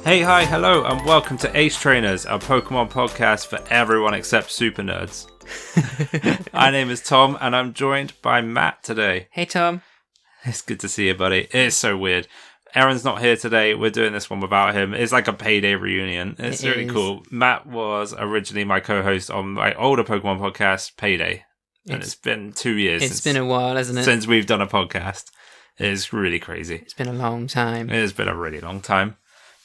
Hey, hi, hello, and welcome to Ace Trainers, a Pokemon podcast for everyone except super nerds. My name is Tom, and I'm joined by Matt today. Hey, Tom. It's good to see you, buddy. It's so weird. Aaron's not here today. We're doing this one without him. It's like a payday reunion. It's really cool. Matt was originally my co-host on my older Pokemon podcast, Payday. And it's been 2 years. It's been a while, hasn't it? Since we've done a podcast. It's really crazy. It's been a long time. It has been a really long time.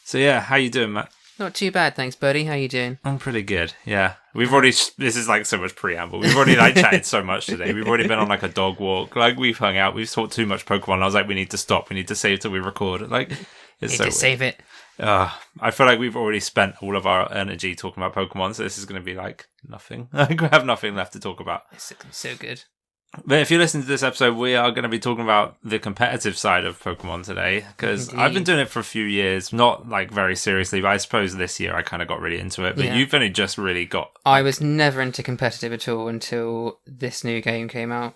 So yeah, how you doing, Matt? Not too bad, thanks, buddy. How you doing? I'm pretty good, yeah. We've already, this is like so much preamble. We've already like chatted so much today. We've already been on like a dog walk. Like we've hung out. We've talked too much Pokemon. I was like, we need to stop. We need to save till we record. Like, it's need to save it. I feel like we've already spent all of our energy talking about Pokemon. So this is going to be like nothing. Like we have nothing left to talk about. It's so good. But if you listen to this episode, we are going to be talking about the competitive side of Pokemon today, because I've been doing it for a few years, not like very seriously, but I suppose this year I kind of got really into it. But you've only just really got... I was never into competitive at all until this new game came out.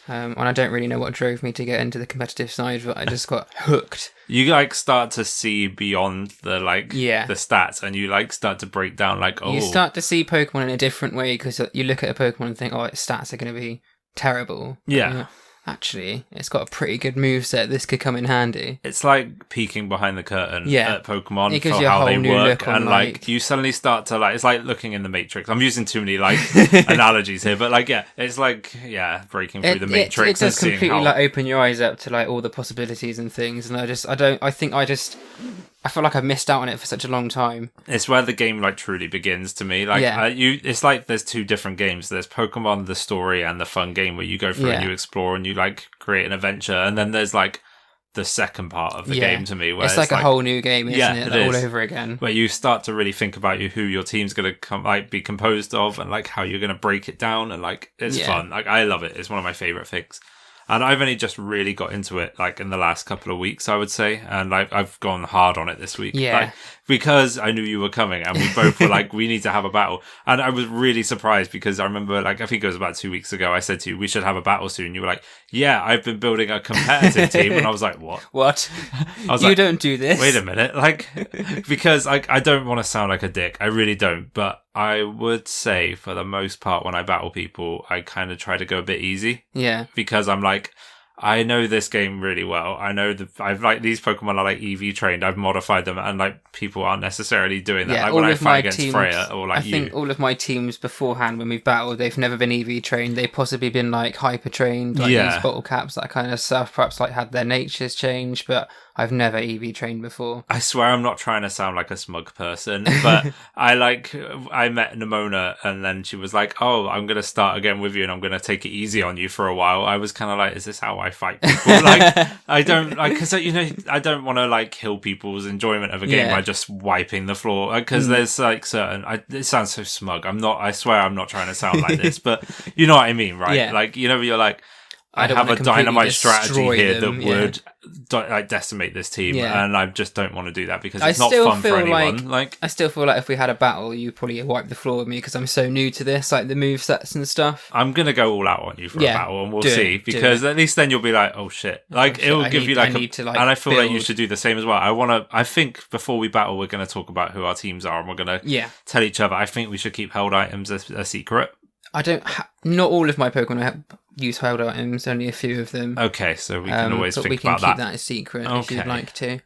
And I don't really know what drove me to get into the competitive side, but I just got hooked. You like start to see beyond the the stats, and you like start to break down like, oh... You start to see Pokemon in a different way, because you look at a Pokemon and think, oh, its stats are going to be terrible. Yeah. Actually, it's got a pretty good moveset. This could come in handy. It's like peeking behind the curtain at Pokemon it gives for you a how whole they new work. look on, and like you suddenly start to like, it's like looking in the Matrix. I'm using too many like analogies here, but like, it's like, breaking through the Matrix. It does completely like open your eyes up to like all the possibilities and things. And I feel like I've missed out on it for such a long time. It's where the game like truly begins to me. Like it's like there's two different games. There's Pokemon, the story, and the fun game where you go through and you explore and you like create an adventure. And then there's like the second part of the game to me, where it's like a whole new game, isn't it? Like, all over again. Where you start to really think about who your team's going to be composed of, and like how you're going to break it down, and like it's fun. Like I love it. It's one of my favorite things. And I've only just really got into it like in the last couple of weeks, I would say. And like I've gone hard on it this week. Yeah. Like, because I knew you were coming and we both were like, we need to have a battle. And I was really surprised because I remember like, I think it was about 2 weeks ago, I said to you, we should have a battle soon. You were like, yeah, I've been building a competitive team. And I was like, what? What? I was you don't do this. Wait a minute. Like, because I don't want to sound like a dick. I really don't. But I would say for the most part, when I battle people, I kind of try to go a bit easy. Yeah. Because I'm like, I know this game really well. I know I've like these Pokemon are like EV trained. I've modified them, and like people aren't necessarily doing that. Yeah, like when I fight against Freya or like I think all of my teams beforehand when we've battled, they've never been EV trained. They've possibly been like hyper trained, like these bottle caps, that kind of stuff. Perhaps like had their natures changed, but I've never EV trained before. I swear I'm not trying to sound like a smug person, but I met Nimona and then she was like, oh, I'm going to start again with you and I'm going to take it easy on you for a while. I was kind of like, is this how I fight people? Like, I don't like, because I don't want to like kill people's enjoyment of a game by just wiping the floor, because there's like it sounds so smug. I swear I'm not trying to sound like this, but you know what I mean, right? Yeah. Like, you're like, I have a dynamite strategy here that would like decimate this team, and I just don't want to do that because it's not fun for anyone. Like, I still feel like if we had a battle, you probably wipe the floor with me because I'm so new to this, like the movesets and stuff. I'm gonna go all out on you for a battle, and we'll see, because at least then you'll be like, oh shit, like it will give you like, and I feel like you should do the same as well. I think before we battle, we're gonna talk about who our teams are, and we're gonna tell each other. I think we should keep held items a secret. Not all of my Pokemon use held items, only a few of them. Okay, so we can always think about that. We can keep that a secret if you'd like to.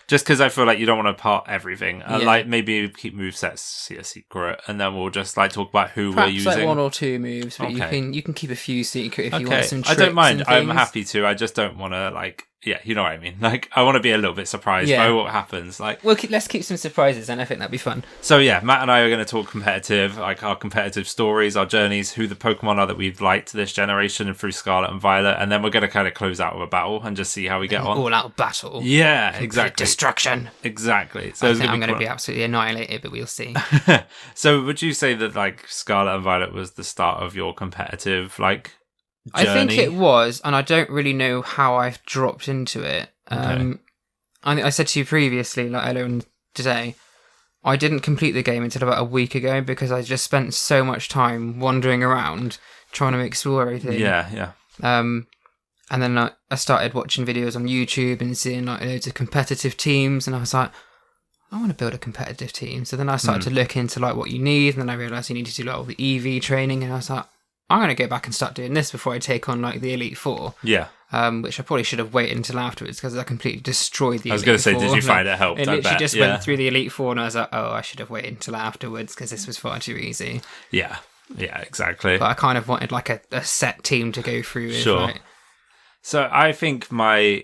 Just because I feel like you don't want to part everything. And like maybe keep movesets a secret, and then we'll just like talk about who we're using. Like one or two moves, but you can keep a few secret if you want some tricks. I don't mind. I'm happy to. I just don't want to like... Yeah, you know what I mean. Like, I want to be a little bit surprised by what happens. Like, well, let's keep some surprises, and I think that'd be fun. So yeah, Matt and I are going to talk competitive, like our competitive stories, our journeys, who the Pokemon are that we've liked this generation and through Scarlet and Violet, and then we're going to kind of close out with a battle and just see how we get on. All-out battle. Yeah, exactly. Destruction. Exactly. So I'm going to be absolutely annihilated, but we'll see. So would you say that like Scarlet and Violet was the start of your competitive like journey? I think it was, and I don't really know how I've dropped into it. I think I said to you previously, like earlier on today, I didn't complete the game until about a week ago because I just spent so much time wandering around trying to explore everything. Yeah. And then I started watching videos on YouTube and seeing like loads of competitive teams, and I was like, I want to build a competitive team. So then I started to look into like what you need, and then I realised you need to do like all the EV training, and I was like, I'm going to go back and start doing this before I take on like the Elite Four. Yeah. Which I probably should have waited until afterwards because I completely destroyed the Elite Four. I was going to say, did you find it helped? It literally just went through the Elite Four, and I was like, oh, I should have waited until afterwards because this was far too easy. Yeah. Yeah, exactly. But I kind of wanted like a set team to go through with. Sure. Like... So I think my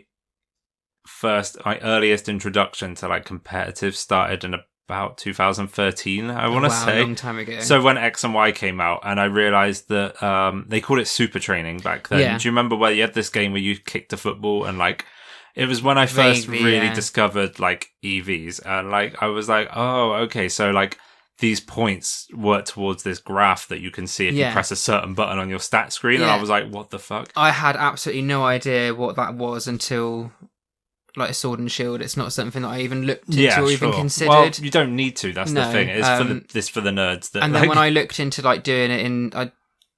earliest introduction to like competitive started in about 2013, I want to say. A long time ago. So when X and Y came out, and I realised that they called it super training back then. Yeah. Do you remember where you had this game where you kicked a football and like it was when I first really discovered like EVs, and like I was like, oh, okay, so like these points work towards this graph that you can see if you press a certain button on your stat screen, and I was like, what the fuck? I had absolutely no idea what that was until like Sword and Shield. It's not something that I even looked into or even considered. Well, you don't need to. That's the thing. It's for the nerds. That, and then when I looked into like doing it in,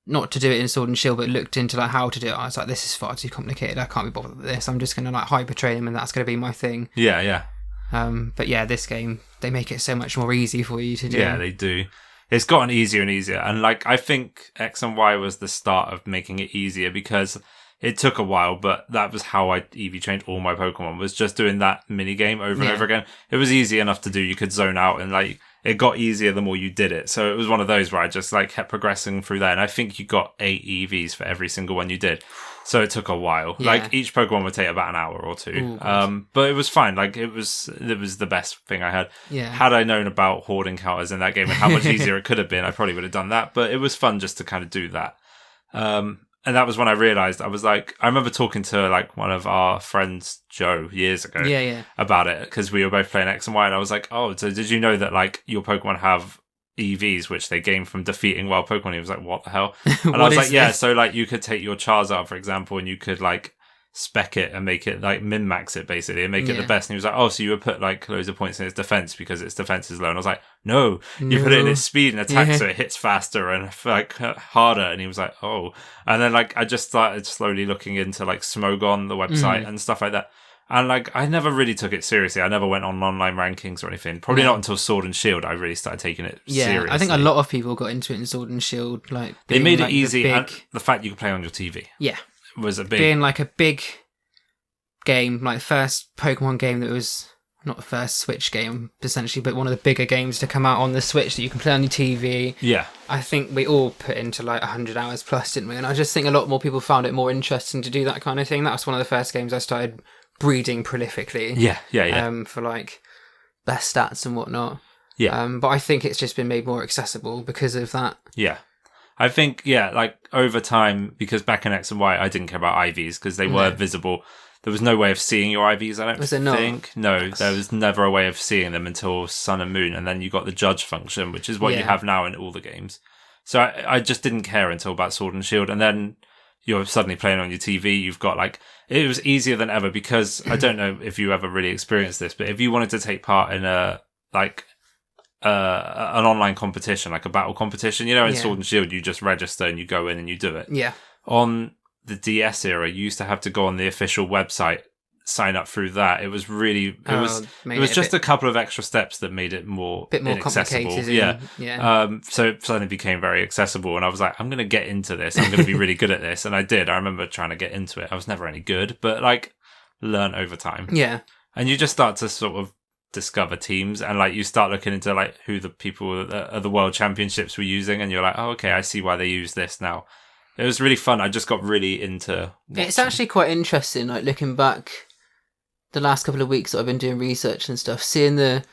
not to do it in Sword and Shield, but looked into like how to do it, I was like, this is far too complicated. I can't be bothered with this. I'm just going to like hyper train him, and that's going to be my thing. Yeah, yeah. But yeah, this game, they make it so much more easy for you to do. Yeah, they do. It's gotten easier and easier, and like I think X and Y was the start of making it easier because it took a while, but that was how I EV trained all my Pokemon, was just doing that mini game over and over again. It was easy enough to do. You could zone out, and like it got easier the more you did it. So it was one of those where I just like kept progressing through that. And I think you got 8 EVs for every single one you did. So it took a while. Yeah. Like each Pokemon would take about an hour or two. But it was fine. Like it was the best thing I had. Yeah. Had I known about horde encounters in that game and how much easier it could have been, I probably would have done that. But it was fun just to kind of do that. And that was when I realised, I was like, I remember talking to like one of our friends, Joe, years ago about it, because we were both playing X and Y, and I was like, oh, so did you know that like your Pokemon have EVs, which they gain from defeating wild Pokemon? He was like, what the hell? And I was like, yeah, so like you could take your Charizard, for example, and you could like spec it and make it like min-max it basically and make it the best. And he was like, oh, so you would put like loads of points in its defense because its defense is low. And I was like, no, you put it in its speed and attack so it hits faster and like harder. And he was like, oh. And then like I just started slowly looking into like Smogon, the website and stuff like that. And like I never really took it seriously. I never went on online rankings or anything. Probably not until Sword and Shield I really started taking it seriously. I think a lot of people got into it in Sword and Shield. Like they made like it easy, and the fact you could play on your TV. Yeah. Was a big... Being like a big game, like first Pokemon game that was not the first Switch game essentially, but one of the bigger games to come out on the Switch that you can play on your TV. Yeah. I think we all put into like 100 hours plus, didn't we? And I just think a lot more people found it more interesting to do that kind of thing. That was one of the first games I started breeding prolifically. Yeah. For like best stats and whatnot. Yeah. But I think it's just been made more accessible because of that. Yeah. I think, like over time, because back in X and Y, I didn't care about IVs because they were visible. There was no way of seeing your IVs, I don't think. No, there was never a way of seeing them until Sun and Moon. And then you got the judge function, which is what you have now in all the games. So I just didn't care until about Sword and Shield. And then you're suddenly playing on your TV. You've got like, it was easier than ever because I don't know if you ever really experienced this, but if you wanted to take part in an online competition, like a battle competition, in Sword and Shield, you just register and you go in and you do it. Yeah. On the DS era, you used to have to go on the official website, sign up through that. It was really, it was just a couple of extra steps that made it more inaccessible. So it suddenly became very accessible, and I was like, I'm going to get into this. I'm going to be really good at this, and I did. I remember trying to get into it. I was never any good, but like, learn over time. Yeah. And you just start to sort of discover teams, and like you start looking into like who the people at the world championships were using, and you're like, oh, okay, I see why they use this now. It was really fun. I just got really into watching. It's actually quite interesting, like looking back the last couple of weeks that I've been doing research and stuff, seeing the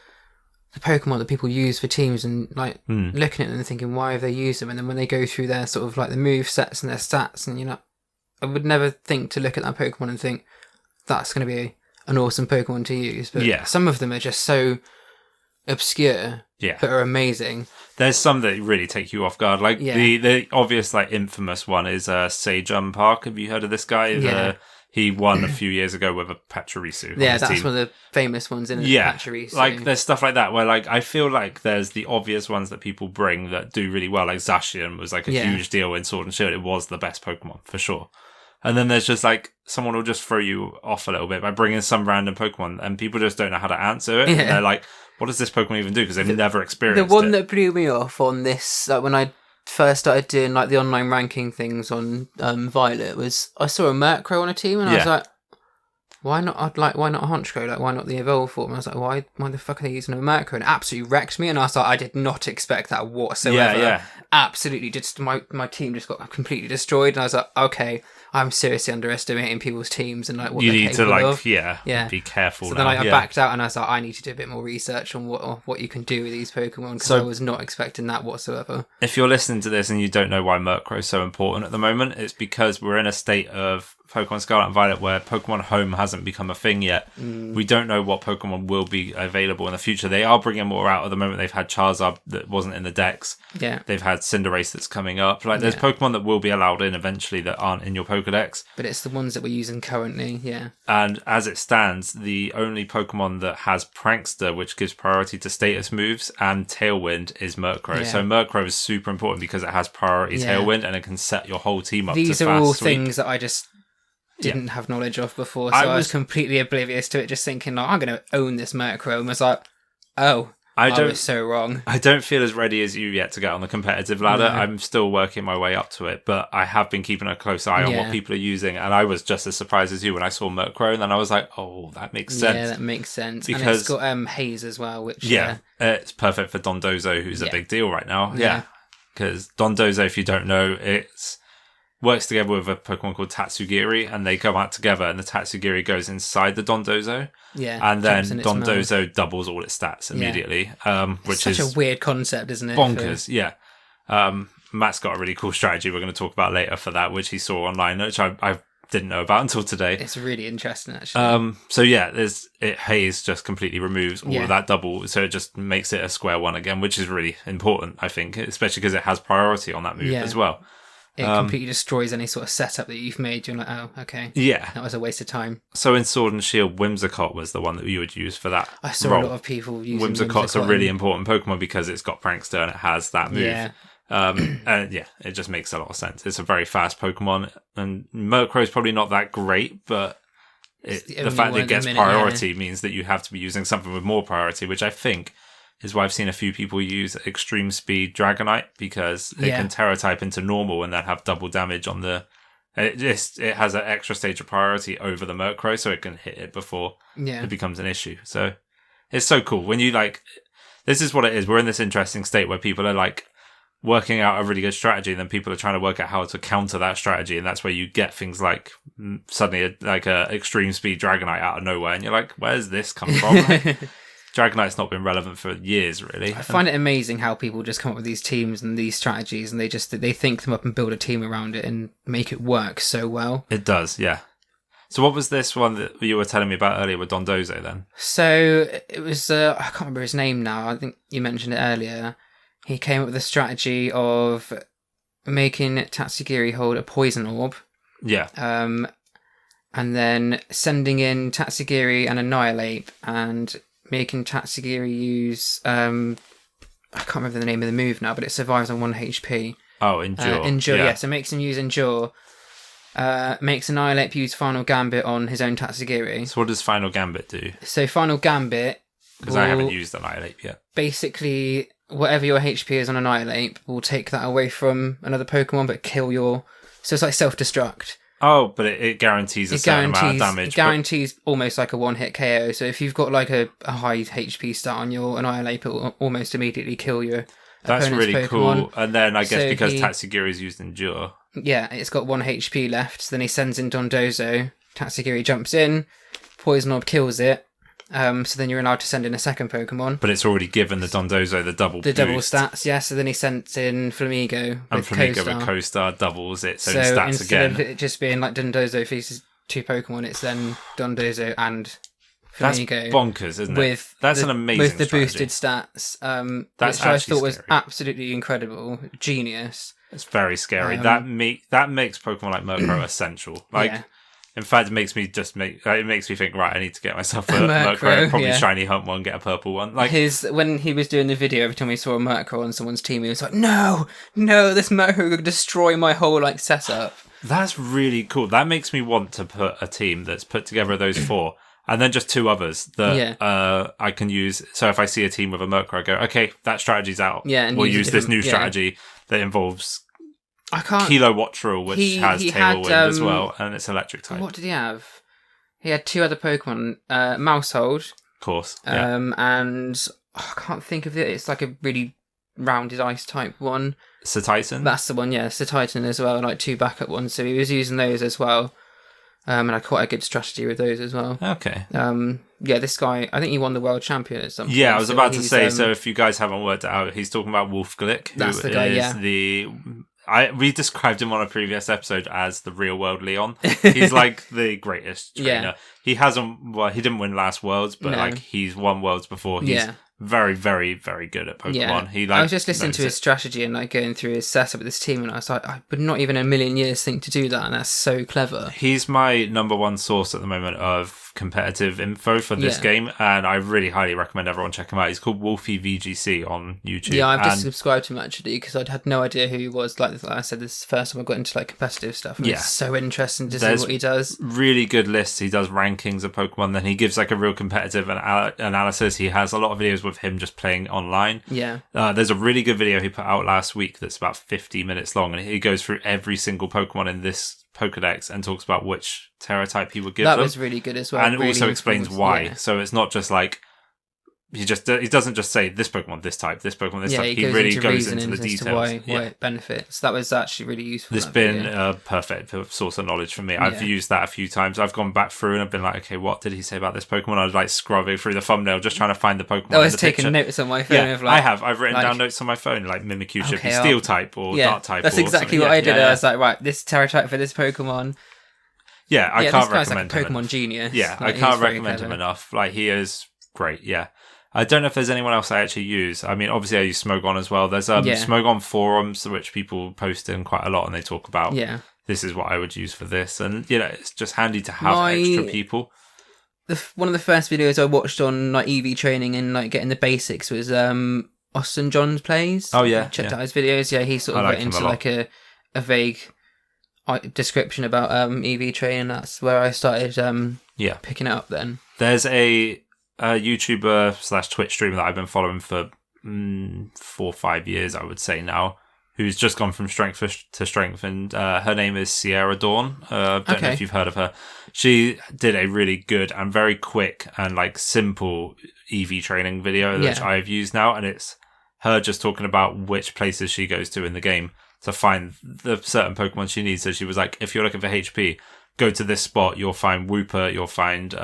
Pokemon that people use for teams and like looking at them and thinking, why have they used them? And then when they go through their sort of like the move sets and their stats, and I would never think to look at that Pokemon and think that's going to be an awesome Pokemon to use. But some of them are just so obscure, but are amazing. There's some that really take you off guard. Like the obvious, like infamous one is Sejun Park. Have you heard of this guy? Yeah. He won a few years ago with a Pachirisu. Yeah, that's one of the famous ones in Pachirisu. Like there's stuff like that where like I feel like there's the obvious ones that people bring that do really well. Like Zacian was like a huge deal in Sword and Shield. It was the best Pokemon for sure. And then there's just like someone will just throw you off a little bit by bringing some random Pokemon, and people just don't know how to answer it. Yeah. And they're like, what does this Pokemon even do? Because they've never experienced The one it. that blew me off on this, like when I first started doing like the online ranking things on Violet, was I saw a Murkrow on a team, and I was like, why not a Honchkrow? Like, why not the evolved form? And I was like, why the fuck are they using a Murkrow? And it absolutely wrecked me. And I was like, I did not expect that whatsoever. Yeah. Absolutely, just my team just got completely destroyed. And I was like, okay, I'm seriously underestimating people's teams and like what you they're need to capable like of. be careful. So now. then I backed out, and I was like, I need to do a bit more research on what you can do with these Pokemon, because I was not expecting that whatsoever. If you're listening to this and you don't know why Murkrow is so important at the moment, it's because we're in a state of Pokemon Scarlet and Violet where Pokemon Home hasn't become a thing yet. We don't know what Pokemon will be available in the future. They are bringing more out at the moment. They've had Charizard that wasn't in the decks. Yeah. They've had Cinderace that's coming up. Like, there's Pokemon that will be allowed in eventually that aren't in your Pokedex. But it's the ones that we're using currently, yeah. And as it stands, the only Pokemon that has Prankster, which gives priority to status moves, and Tailwind is Murkrow. Yeah. So Murkrow is super important because it has priority Tailwind, and it can set your whole team up These to are fast all sweep. things that I just didn't have knowledge of before, so I was completely oblivious to it, just thinking, like, I'm going to own this Murkrow, and was like, oh, I was so wrong. I don't feel as ready as you yet to get on the competitive ladder. No. I'm still working my way up to it, but I have been keeping a close eye on what people are using, and I was just as surprised as you when I saw Murkrow, and then I was like, oh, that makes sense. Yeah, that makes sense. Because, and it's got Haze as well, which... it's perfect for Dondozo, who's a big deal right now. Yeah, because Dondozo, if you don't know, works together with a Pokemon called Tatsugiri, and they come out together, and the Tatsugiri goes inside the Dondozo. Yeah. And then Dondozo doubles all its stats immediately. Which is such a weird concept, isn't it? Bonkers, Matt's got a really cool strategy we're going to talk about later for that, which he saw online, which I didn't know about until today. It's really interesting, actually. Haze just completely removes all of that double, so it just makes it a square one again, which is really important, I think, especially because it has priority on that move as well. It completely destroys any sort of setup that you've made. You're like, oh, okay. Yeah. That was a waste of time. So in Sword and Shield, Whimsicott was the one that you would use for that I saw role. a lot of people using Whimsicott's a really important Pokemon because it's got Prankster and it has that move. Yeah. It just makes a lot of sense. It's a very fast Pokemon, and Murkrow's probably not that great, but the fact that it gets priority means that you have to be using something with more priority, which I think is why I've seen a few people use Extreme Speed Dragonite, because it can Terra type into normal and then have double damage on the... It has an extra stage of priority over the Murkrow, so it can hit it before it becomes an issue. So it's so cool. When you this is what it is. We're in this interesting state where people are working out a really good strategy, and then people are trying to work out how to counter that strategy, and that's where you get things like suddenly a Extreme Speed Dragonite out of nowhere, and you're like, where's this come from? Dragonite's not been relevant for years, really. I find it amazing how people just come up with these teams and these strategies, and they think them up and build a team around it and make it work so well. It does, yeah. So what was this one that you were telling me about earlier with Dondozo then? So it was, I can't remember his name now. I think you mentioned it earlier. He came up with a strategy of making Tatsugiri hold a poison orb. Yeah. And then sending in Tatsugiri and Annihilate, and making Tatsugiri use... I can't remember the name of the move now, but it survives on 1 HP. Oh, Endure. Endure, yeah. So it makes him use Endure. Makes Annihilate use Final Gambit on his own Tatsugiri. So what does Final Gambit do? So Final Gambit... Because I haven't used Annihilate yet. Basically, whatever your HP is on Annihilate will take that away from another Pokemon, but kill your... So it's like self-destruct. Oh, but it guarantees a certain amount of damage. It guarantees almost like a one-hit KO. So if you've got like a high HP stat on your Annihilate, it will almost immediately kill your That's opponent's really Pokemon. cool. And then I guess because Tatsugiri is used Endure. Yeah, it's got 1 HP left. So then he sends in Dondozo. Tatsugiri jumps in. Poison Orb kills it. So then you're allowed to send in a second Pokemon. But it's already given the Dondozo the double stats, yeah. So then he sent in Flamigo with Co-Star doubles its own stats instead again. Instead of it just being like Dondozo faces 2 Pokemon, it's then Dondozo and Flamigo. That's bonkers, isn't it? That's an amazing with the strategy. boosted stats, That's which I thought was scary. absolutely incredible. Genius. It's very scary. That makes Pokemon like Murkrow essential. In fact, it makes me think, right, I need to get myself a Murkrow, probably shiny hunt one, get a purple one. When he was doing the video, every time he saw a Murkrow on someone's team, he was like, no, this Murkrow could destroy my whole setup. That's really cool. That makes me want to put a team that's put together those 4, and then just 2 others that I can use. So if I see a team with a Murkrow, I go, okay, that strategy's out. Yeah, and we'll use this new strategy that involves Kilowattrel, which has Tailwind as well, and it's electric type. What did he have? He had 2 other Pokemon, Mousehold. Of course. And I can't think of it. It's like a really rounded ice type one. Titan. That's the one, yeah. Titan as well, like 2 backup ones. So he was using those as well. And I quite a good strategy with those as well. Okay. This guy, I think he won the world champion at some point. Yeah, I was about to say, so if you guys haven't worked it out, he's talking about Wolfglick, who that's the guy, we described him on a previous episode as the real world Leon. He's like the greatest trainer. Yeah. He didn't win last Worlds, but like he's won Worlds before. He's very, very, very good at Pokemon. Yeah. I was just listening to his strategy and like going through his setup with this team, and I was like, I would not even in a million years think to do that, and that's so clever. He's my number 1 source at the moment of competitive info for this game, and I really highly recommend everyone check him out. He's called Wolfie VGC on YouTube. Yeah, I've just subscribed to him actually because I'd had no idea who he was. Like I said, this is the first time I got into like competitive stuff. And it's so interesting to see what he does. Really good lists. He does rankings of Pokemon. Then he gives like a real competitive analysis. He has a lot of videos with him just playing online. Yeah. There's a really good video he put out last week that's about 50 minutes long, and he goes through every single Pokemon in this Pokedex and talks about which Terra type he would give them. That was really good as well. And it also explains why. Yeah. So it's not just like he doesn't just say this Pokemon this type, this Pokemon this type. He really goes into the details. Why it benefits. That was actually really useful. It's been a perfect source of knowledge for me. I've used that a few times. I've gone back through and I've been like, okay, what did he say about this Pokemon? I was like scrubbing through the thumbnail just trying to find the Pokemon. I was taking notes on my phone. Yeah, I have. I've written down notes on my phone like Mimikyu should be Steel type or Dark type. That's exactly what I did. I was like, right, this Terra type for this Pokemon. Yeah, I can't recommend him. Like a Pokemon genius. Yeah, I can't recommend him enough. Like, he is great, yeah. I don't know if there's anyone else I actually use. I mean, obviously I use Smogon as well. There's Smogon forums, which people post in quite a lot, and they talk about, this is what I would use for this. And, it's just handy to have extra people. One of the first videos I watched on like EV training and like getting the basics was Austin John's Plays. Oh, yeah. Checked out his videos. Yeah, he sort of went into like a vague description about EV training. That's where I started picking it up then. There's a YouTuber / Twitch streamer that I've been following for 4 or 5 years, I would say now, who's just gone from strength to strength, and her name is Sierra Dawn. Don't know if you've heard of her. She did a really good and very quick and like simple EV training video which I've used now, and it's her just talking about which places she goes to in the game to find the certain Pokemon she needs. So she was like, if you're looking for HP, go to this spot, you'll find Wooper, you'll find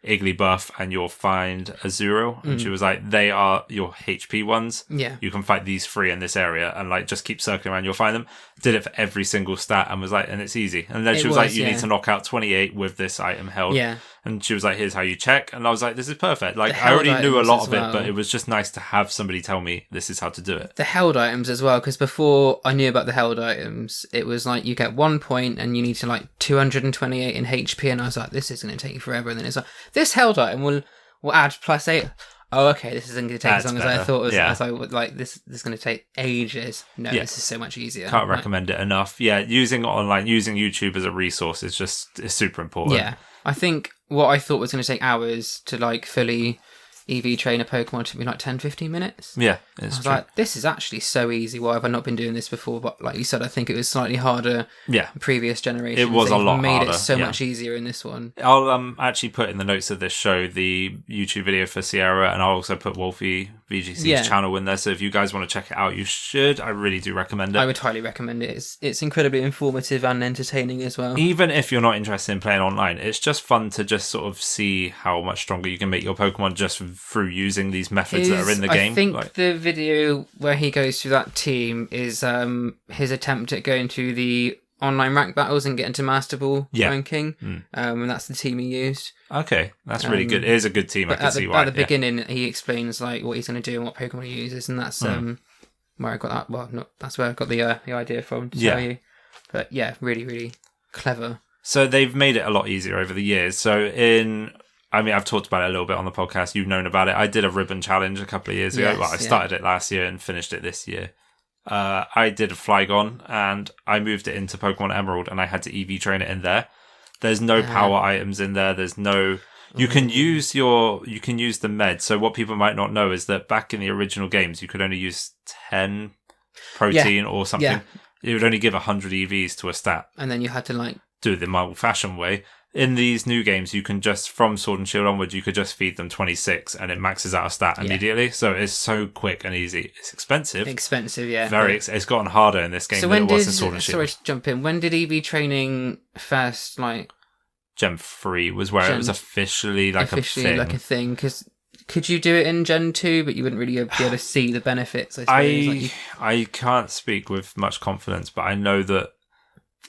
Igglybuff, and you'll find Azurill. And she was like, they are your HP ones. Yeah. You can fight these 3 in this area, and like just keep circling around, you'll find them. Did it for every single stat and was like, and it's easy. And then she was like, you need to knock out 28 with this item held. Yeah. And she was like, here's how you check. And I was like, this is perfect. Like, I already knew a lot of it, but it was just nice to have somebody tell me this is how to do it. The held items as well, because before I knew about the held items, it was like you get 1 point and you need to like 228 in HP. And I was like, this is going to take you forever. And then it's like, this held item will add +8. Oh, okay, this isn't going to take as long as I thought it was. Yeah. As I would like, this is going to take ages. No, this is so much easier. Can't recommend it enough. Yeah, using YouTube as a resource is super important. Yeah. I think what I thought was going to take hours to like fully EV train a Pokemon took me like 10-15 minutes. Yeah, I was like, this is actually so easy. Why have I not been doing this before? But like you said, I think it was slightly harder in previous generations. It was a lot harder. Made it so much easier in this one. I'll actually put in the notes of this show the YouTube video for Sierra, and I'll also put Wolfie VGC's channel in there. So if you guys want to check it out, you should. I really do recommend it. I would highly recommend it. It's incredibly informative and entertaining as well. Even if you're not interested in playing online, it's just fun to just sort of see how much stronger you can make your Pokemon just through using these methods that are in the game. I think the video where he goes through that team is his attempt at going through the online rank battles and getting to Master Ball ranking. And that's the team he used. Okay, that's really good. It is a good team. I can see why. At the beginning, he explains like what he's going to do and what Pokemon he uses, and that's where I got that. Well, that's where I got the idea from to tell you. But yeah, really, really clever. So they've made it a lot easier over the years. So I've talked about it a little bit on the podcast. You've known about it. I did a ribbon challenge a couple of years ago. I started it last year and finished it this year. I did a Flygon, and I moved it into Pokemon Emerald, and I had to EV train it in there. There's no power items in there. There's no... You can use the med. So what people might not know is that back in the original games, you could only use 10 protein or something. Yeah. It would only give 100 EVs to a stat. And then you had to do it the old-fashioned way. In these new games, you can just, from Sword and Shield onwards, you could just feed them 26 and it maxes out a stat immediately. So it's so quick and easy. It's expensive. Expensive, yeah. It's gotten harder in this game than it was in Sword and Shield. Sorry to jump in. When did EV training first, Gen 3 was where it was officially a thing. Because could you do it in Gen 2, but you wouldn't really be able to see the benefits? I can't speak with much confidence, but I know that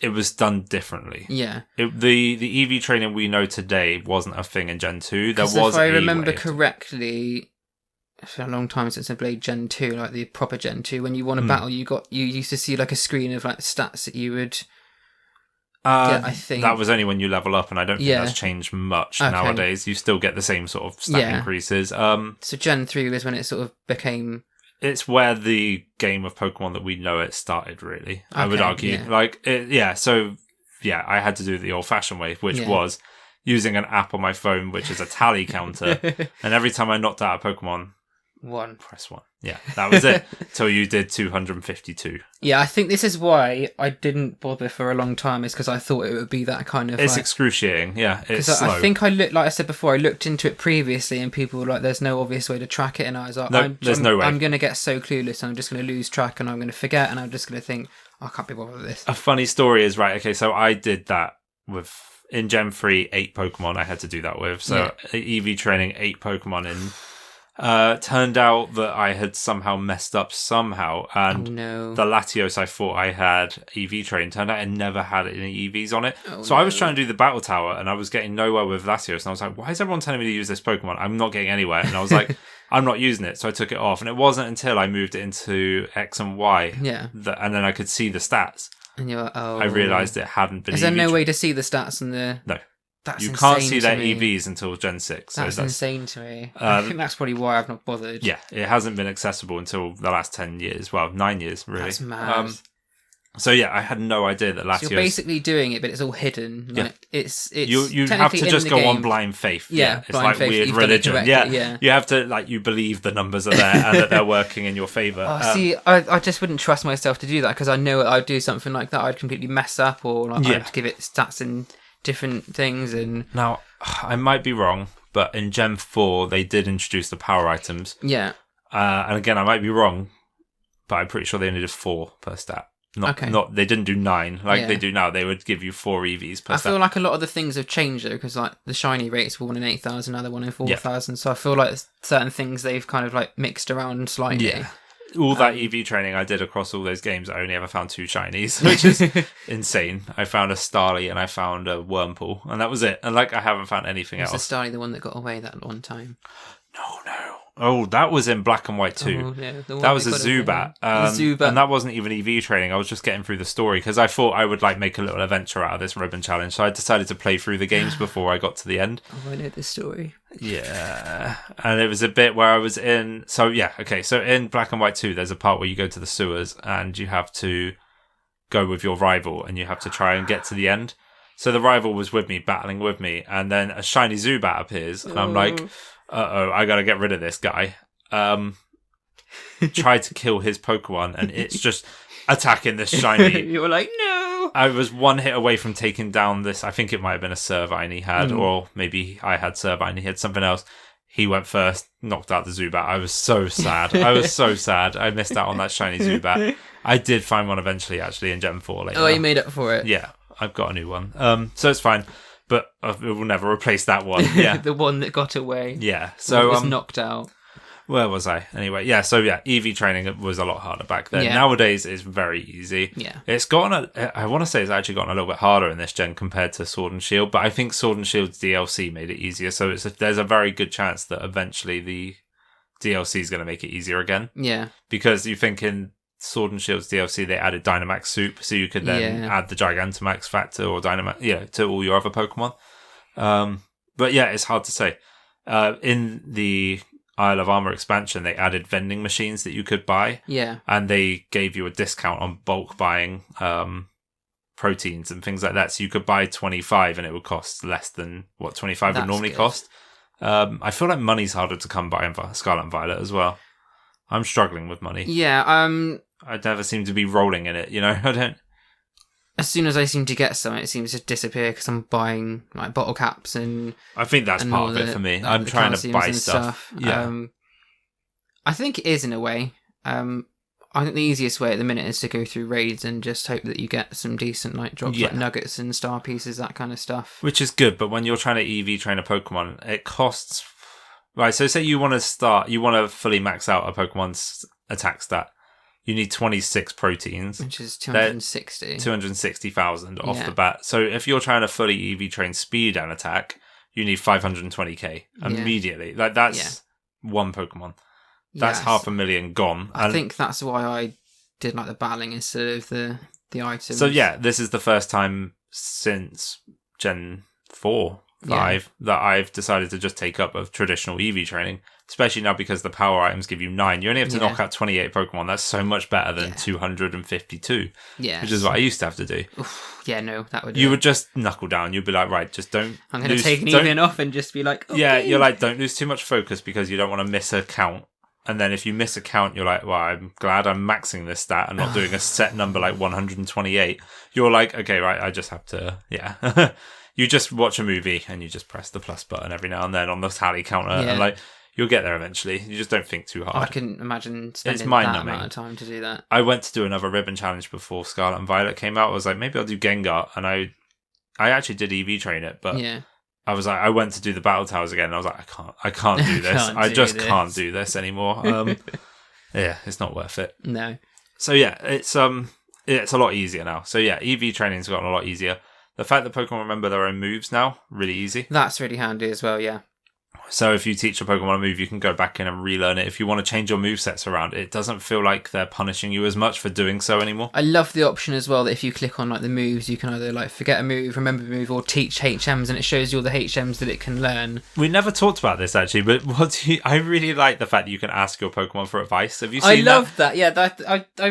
it was done differently. Yeah. The EV training we know today wasn't a thing in Gen 2. There was if I remember correctly, it's been a long time since I played Gen 2, the proper Gen 2, when you won a battle, you used to see a screen of stats that you would... I think that was only when you level up, and I don't think that's changed much nowadays. You still get the same sort of stat increases. So Gen 3 was when it sort of became... It's where the game of Pokemon that we know it started, really. I would argue. Yeah. I had to do it the old-fashioned way, which was using an app on my phone, which is a tally counter, and every time I knocked out a Pokemon... Press 1. Yeah, that was it. Till you did 252. Yeah, I think this is why I didn't bother for a long time, is because I thought it would be that kind of... It's excruciating, yeah. It's slow. I think like I said before, I looked into it previously and people were like, there's no obvious way to track it. And I was like, there's no way. I'm going to get so clueless and I'm just going to lose track and I'm going to forget and I'm just going to think, I can't be bothered with this. A funny story is, so I did that with... In Gen 3, 8 Pokemon I had to do that with. So EV training 8 Pokemon in... turned out that I had somehow messed up and the Latios I thought I had EV train turned out I never had any EVs on it. I was trying to do the battle tower and I was getting nowhere with Latios, and I was like, why is everyone telling me to use this Pokemon? I'm not getting anywhere. And I was like, I'm not using it, so I took it off, and it wasn't until I moved it into X and Y and then I could see the stats, and you're like, I realised it hadn't been. Is there no way to see the stats on the... No. That's you can't see their me. EVs until Gen 6. That's insane to me. I think that's probably why I've not bothered. Yeah, it hasn't been accessible until the last 10 years. Well, 9 years, really. That's mad. I had no idea that Latios... So you're basically doing it, but it's all hidden. It's you have to just go on blind faith. Yeah, it's like weird religion. Yeah, you have to, you believe the numbers are there and that they're working in your favour. I just wouldn't trust myself to do that, because I know I'd do something like that. I'd completely mess up, or I'd give it stats and... different things. And now I might be wrong, but in Gen 4 they did introduce the power items. Yeah. And again, I might be wrong, but I'm pretty sure they only did 4 per stat. Not they didn't do 9 they do now. They would give you 4 EVs per stat. I feel like a lot of the things have changed though, because the shiny rates were 1 in 8,000, now they're 1 in 4,000. So I feel like certain things they've kind of mixed around slightly. Yeah. All that EV training I did across all those games, I only ever found 2 shinies, which is insane. I found a Starly and I found a Wurmple, and that was it. And I haven't found anything else. Was the Starly the one that got away that one time? No. Oh, that was in Black and White too. That was a Zubat. And that wasn't even EV training. I was just getting through the story because I thought I would make a little adventure out of this ribbon challenge. So I decided to play through the games before I got to the end. Oh, I know this story. Yeah. And it was a bit where I was in... So in Black and White 2, there's a part where you go to the sewers and you have to go with your rival and you have to try and get to the end. So the rival was with me, battling with me, and then a shiny Zubat appears and I'm like... I gotta get rid of this guy. Tried to kill his Pokemon and it's just attacking this shiny. You were like, no! I was 1 hit away from taking down this. I think it might have been a Servine he had, or maybe I had Servine, he had something else. He went first, knocked out the Zubat. I was so sad. I missed out on that shiny Zubat. I did find one eventually, actually, in Gen 4 later. Oh, you made up for it? Yeah, I've got a new one. So it's fine. But it will never replace that one. Yeah, the one that got away. Yeah, so was knocked out. Where was I? Anyway, EV training was a lot harder back then. Yeah. Nowadays, it's very easy. Yeah, it's gotten. I want to say it's actually gotten a little bit harder in this gen compared to Sword and Shield. But I think Sword and Shield's DLC made it easier. So there's a very good chance that eventually the DLC is going to make it easier again. Yeah, because you think in Sword and Shield's DLC, they added Dynamax Soup, so you could then add the Gigantamax factor or Dynamax, to all your other Pokemon. But yeah, it's hard to say. In the Isle of Armor expansion, they added vending machines that you could buy. Yeah. And they gave you a discount on bulk buying proteins and things like that. So you could buy 25 and it would cost less than what 25 would normally cost. I feel like money's harder to come by in Scarlet and Violet as well. I'm struggling with money. Yeah. I never seem to be rolling in it, you know? I don't. As soon as I seem to get some, it seems to disappear because I'm buying like bottle caps and. I think that's part of it for me. I'm trying to buy stuff. Yeah. I think it is in a way. I think the easiest way at the minute is to go through raids and just hope that you get some decent like drops, like nuggets and star pieces, that kind of stuff. Which is good, but when you're trying to EV train a Pokemon, it costs. Right, so say you want to fully max out a Pokemon's attack stat. You need 26 proteins. Which is 260. 260,000 off the bat. So if you're trying to fully EV train speed and attack, you need 520k immediately. Like that's one Pokemon. That's 500,000 gone. I think that's why I did like the battling instead of the items. So yeah, this is the first time since Gen 4, 5 that I've decided to just take up of traditional EV training. Especially now because the power items give you 9. You only have to knock out 28 Pokemon. That's so much better than 252. Yeah. Which is what I used to have to do. Oof, yeah, no, that would... You would just knuckle down. You'd be like, right, just don't... I'm going to take an evening off and just be like, okay. Yeah, you're like, don't lose too much focus because you don't want to miss a count. And then if you miss a count, you're like, well, I'm glad I'm maxing this stat and not doing a set number like 128. You're like, okay, right, I just have to... Yeah. You just watch a movie and you just press the plus button every now and then on the tally counter and like... You'll get there eventually. You just don't think too hard. I can imagine spending that amount of time to do that. I went to do another ribbon challenge before Scarlet and Violet came out. I was like, maybe I'll do Gengar. And I actually did EV train it, but I was like, I went to do the Battle Towers again. And I was like, I can't do this. I just can't do this anymore. Yeah, it's not worth it. No. So yeah, it's a lot easier now. So yeah, EV training's gotten a lot easier. The fact that Pokemon remember their own moves now, really easy. That's really handy as well, yeah. So if you teach a Pokemon a move, you can go back in and relearn it. If you want to change your movesets around, it doesn't feel like they're punishing you as much for doing so anymore. I love the option as well that if you click on like the moves, you can either like forget a move, remember a move, or teach HMs, and it shows you all the HMs that it can learn. We never talked about this actually, but I really like the fact that you can ask your Pokemon for advice. Have you seen that? I love that. Yeah,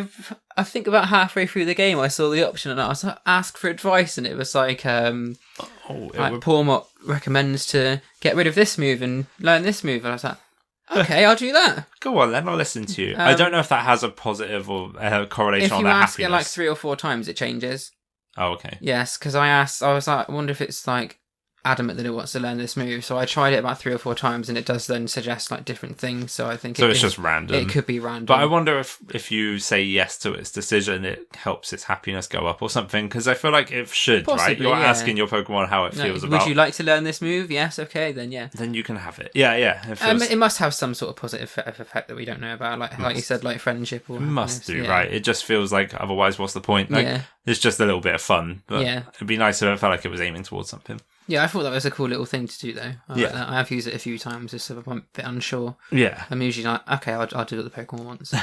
I think about halfway through the game, I saw the option and I was like, ask for advice, and it was like, Pormot recommends to get rid of this move and learn this move, and I was like, okay, I'll do that. Go on then, I'll listen to you. I don't know if that has a positive or correlation on their happiness. If you ask it like 3 or 4 times, it changes. Oh, okay. Yes, because I was like, I wonder if it's like adamant that it wants to learn this move, so I tried it about 3 or 4 times and it does then suggest like different things, so I think it's just random. It could be random, but I wonder if you say yes to its decision, it helps its happiness go up or something, because I feel like it should. Possibly, right? You're asking your Pokemon how it feels about. Would you like to learn this move? Yes. Okay, then then you can have it. It must have some sort of positive effect that we don't know about, like you said, like friendship or must do. Right, it just feels like otherwise what's the point? It's just a little bit of fun, but it'd be nice if it felt like it was aiming towards something. Yeah, I thought that was a cool little thing to do, though. I like that. I have used it a few times, just if I'm a bit unsure. Yeah. I'm usually like, okay, I'll do it with the Pokemon once.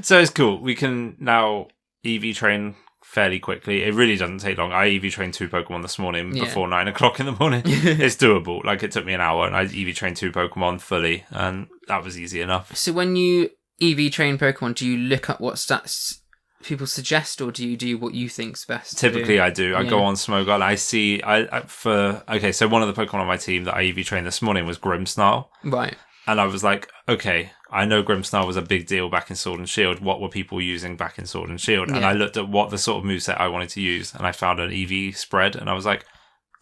So it's cool. We can now EV train fairly quickly. It really doesn't take long. I EV trained 2 Pokemon this morning before 9 o'clock in the morning. It's doable. Like, it took me an hour, and I EV trained 2 Pokemon fully, and that was easy enough. So when you EV train Pokemon, do you look up what stats people suggest, or do you do what you think's best? Typically I do. I go on Smogon. I see so one of the Pokemon on my team that I EV trained this morning was Grimmsnarl. Right. And I was like, okay, I know Grimmsnarl was a big deal back in Sword and Shield. What were people using back in Sword and Shield? And I looked at what the sort of moveset I wanted to use, and I found an EV spread, and I was like,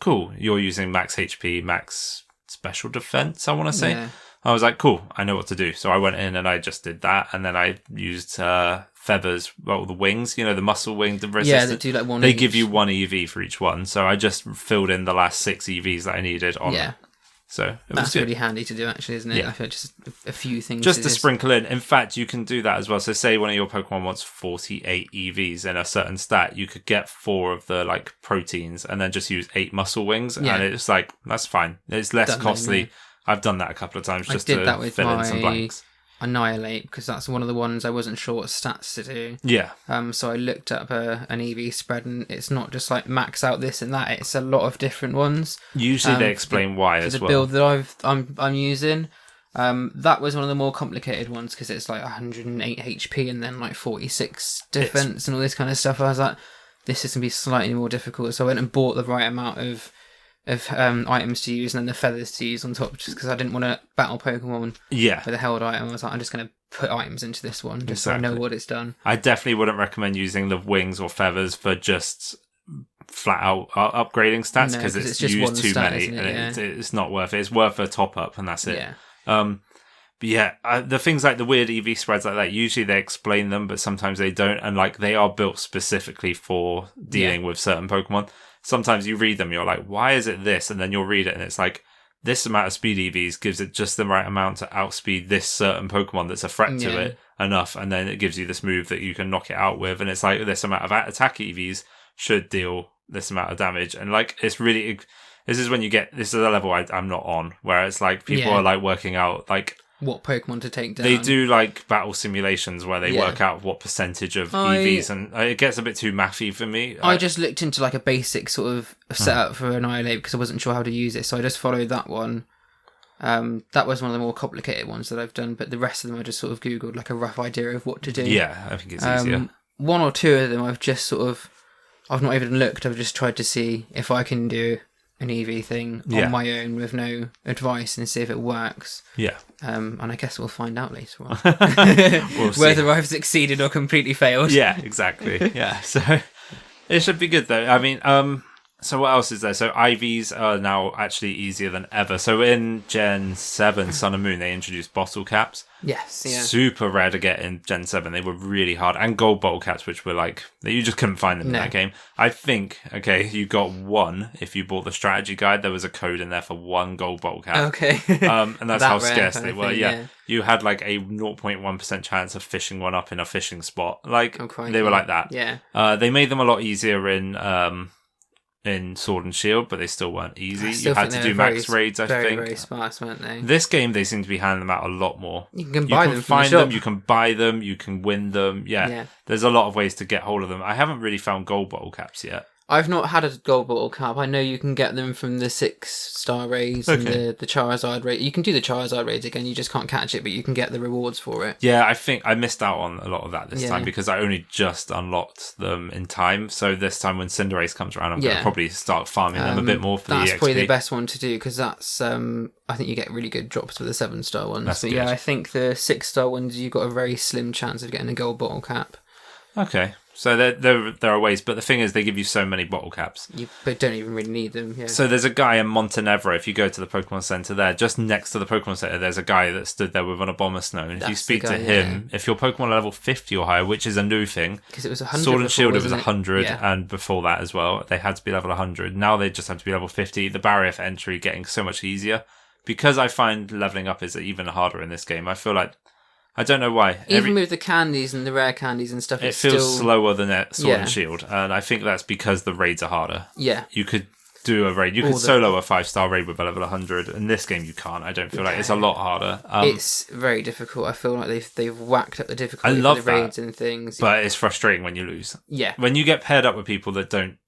cool, you're using max HP, max special defense, I want to say. I was like, cool, I know what to do. So I went in and I just did that, and then I used feathers, well, the wings, the muscle wing, the resistance. Yeah, they do like one. They give you 1 EV for each one. So I just filled in the last 6 EVs that I needed on. Yeah. So that's really handy to do, actually, isn't it? Yeah. I feel just a few things. Just to sprinkle in. In fact, you can do that as well. So say one of your Pokemon wants 48 EVs in a certain stat, you could get 4 of the like proteins and then just use 8 muscle wings. Yeah. And it's like, that's fine. It's less costly. I've done that a couple of times just to fill in some blanks. Annihilate, because that's one of the ones I wasn't sure what stats to do. Yeah. So I looked up an EV spread, and it's not just like max out this and that. It's a lot of different ones. Usually they explain why as well. The build that I'm using, That was one of the more complicated ones because it's like 108 HP and then like 46 defense and all this kind of stuff. I was like, this is going to be slightly more difficult. So I went and bought the right amount of items to use and then the feathers to use on top just because I didn't want to battle Pokemon with a held item. I was like, I'm just going to put items into this one just so I know what it's done. I definitely wouldn't recommend using the wings or feathers for just flat out upgrading stats because it's just used too many and it's not worth it. It's worth a top up and that's it. But the things like the weird EV spreads like that, usually they explain them, but sometimes they don't, and like they are built specifically for dealing with certain Pokemon. Sometimes you read them, you're like, why is it this? And then you'll read it and it's like, this amount of speed EVs gives it just the right amount to outspeed this certain Pokemon that's a threat to it enough, and then it gives you this move that you can knock it out with, and it's like this amount of attack EVs should deal this amount of damage, and like it's really, this is when you get, this is a level I'm not on, where it's like people are like working out like what Pokemon to take down. They do like battle simulations where they work out what percentage of EVs, and it gets a bit too mathy for me. I just looked into like a basic sort of setup for Annihilate because I wasn't sure how to use it, so I just followed that one. That was one of the more complicated ones that I've done, but the rest of them I just sort of Googled like a rough idea of what to do. Yeah, I think it's easier. One or two of them I've just sort of, I've not even looked, I've just tried to see if I can do an EV thing on my own with no advice and see if it works. Yeah. And I guess we'll find out later on. We'll whether I've succeeded or completely failed. Yeah, exactly. Yeah. So it should be good though. I mean, so what else is there? So IVs are now actually easier than ever. So in Gen 7 Sun and Moon, they introduced bottle caps. Yes, yeah. Super rare to get in Gen 7. They were really hard. And gold bottle caps, which were like, you just couldn't find them in that game. I think, you got one if you bought the strategy guide. There was a code in there for one gold bottle cap. Okay. And that's how scarce they were. Yeah. You had like a 0.1% chance of fishing one up in a fishing spot. Like, they were like that. Yeah. They made them a lot easier in Sword and Shield, but they still weren't easy. You had to do max raids, I think. Very sparse, weren't they? This game, they seem to be handing them out a lot more. You can buy them from find the shop. them, you can buy them, you can win them. Yeah. There's a lot of ways to get hold of them. I haven't really found gold bottle caps yet. I've not had a gold bottle cap. I know you can get them from the 6-star raids and the Charizard raid. You can do the Charizard raids again, you just can't catch it, but you can get the rewards for it. Yeah, I think I missed out on a lot of that this time because I only just unlocked them in time. So this time when Cinderace comes around, I'm going to probably start farming them a bit more for the EXP. That's probably the best one to do because that's, I think you get really good drops with the 7-star ones. That's but good. Yeah, I think the 6-star ones, you've got a very slim chance of getting a gold bottle cap. Okay. So there are ways, but the thing is they give you so many bottle caps. But don't even really need them. Yeah. So there's a guy in Montenegro, if you go to the Pokemon Center there, just next to the Pokemon Center, there's a guy that stood there with an Abomasnow. And if you speak to him, if you're Pokemon level 50 or higher, which is a new thing. Because it was 100 Sword and Shield, it was 100, yeah. and before that as well, they had to be level 100. Now they just have to be level 50. The barrier for entry getting so much easier. Because I find leveling up is even harder in this game. I feel like I don't know why. Even with the candies and the rare candies and stuff, it feels slower than Sword and Shield, and I think that's because the raids are harder. Yeah, you could do a raid. You could solo a 5-star raid with a level 100. In this game, you can't. I don't feel like it's a lot harder. It's very difficult. I feel like they've whacked up the difficulty for the raids and things. But it's frustrating when you lose. Yeah, when you get paired up with people that don't.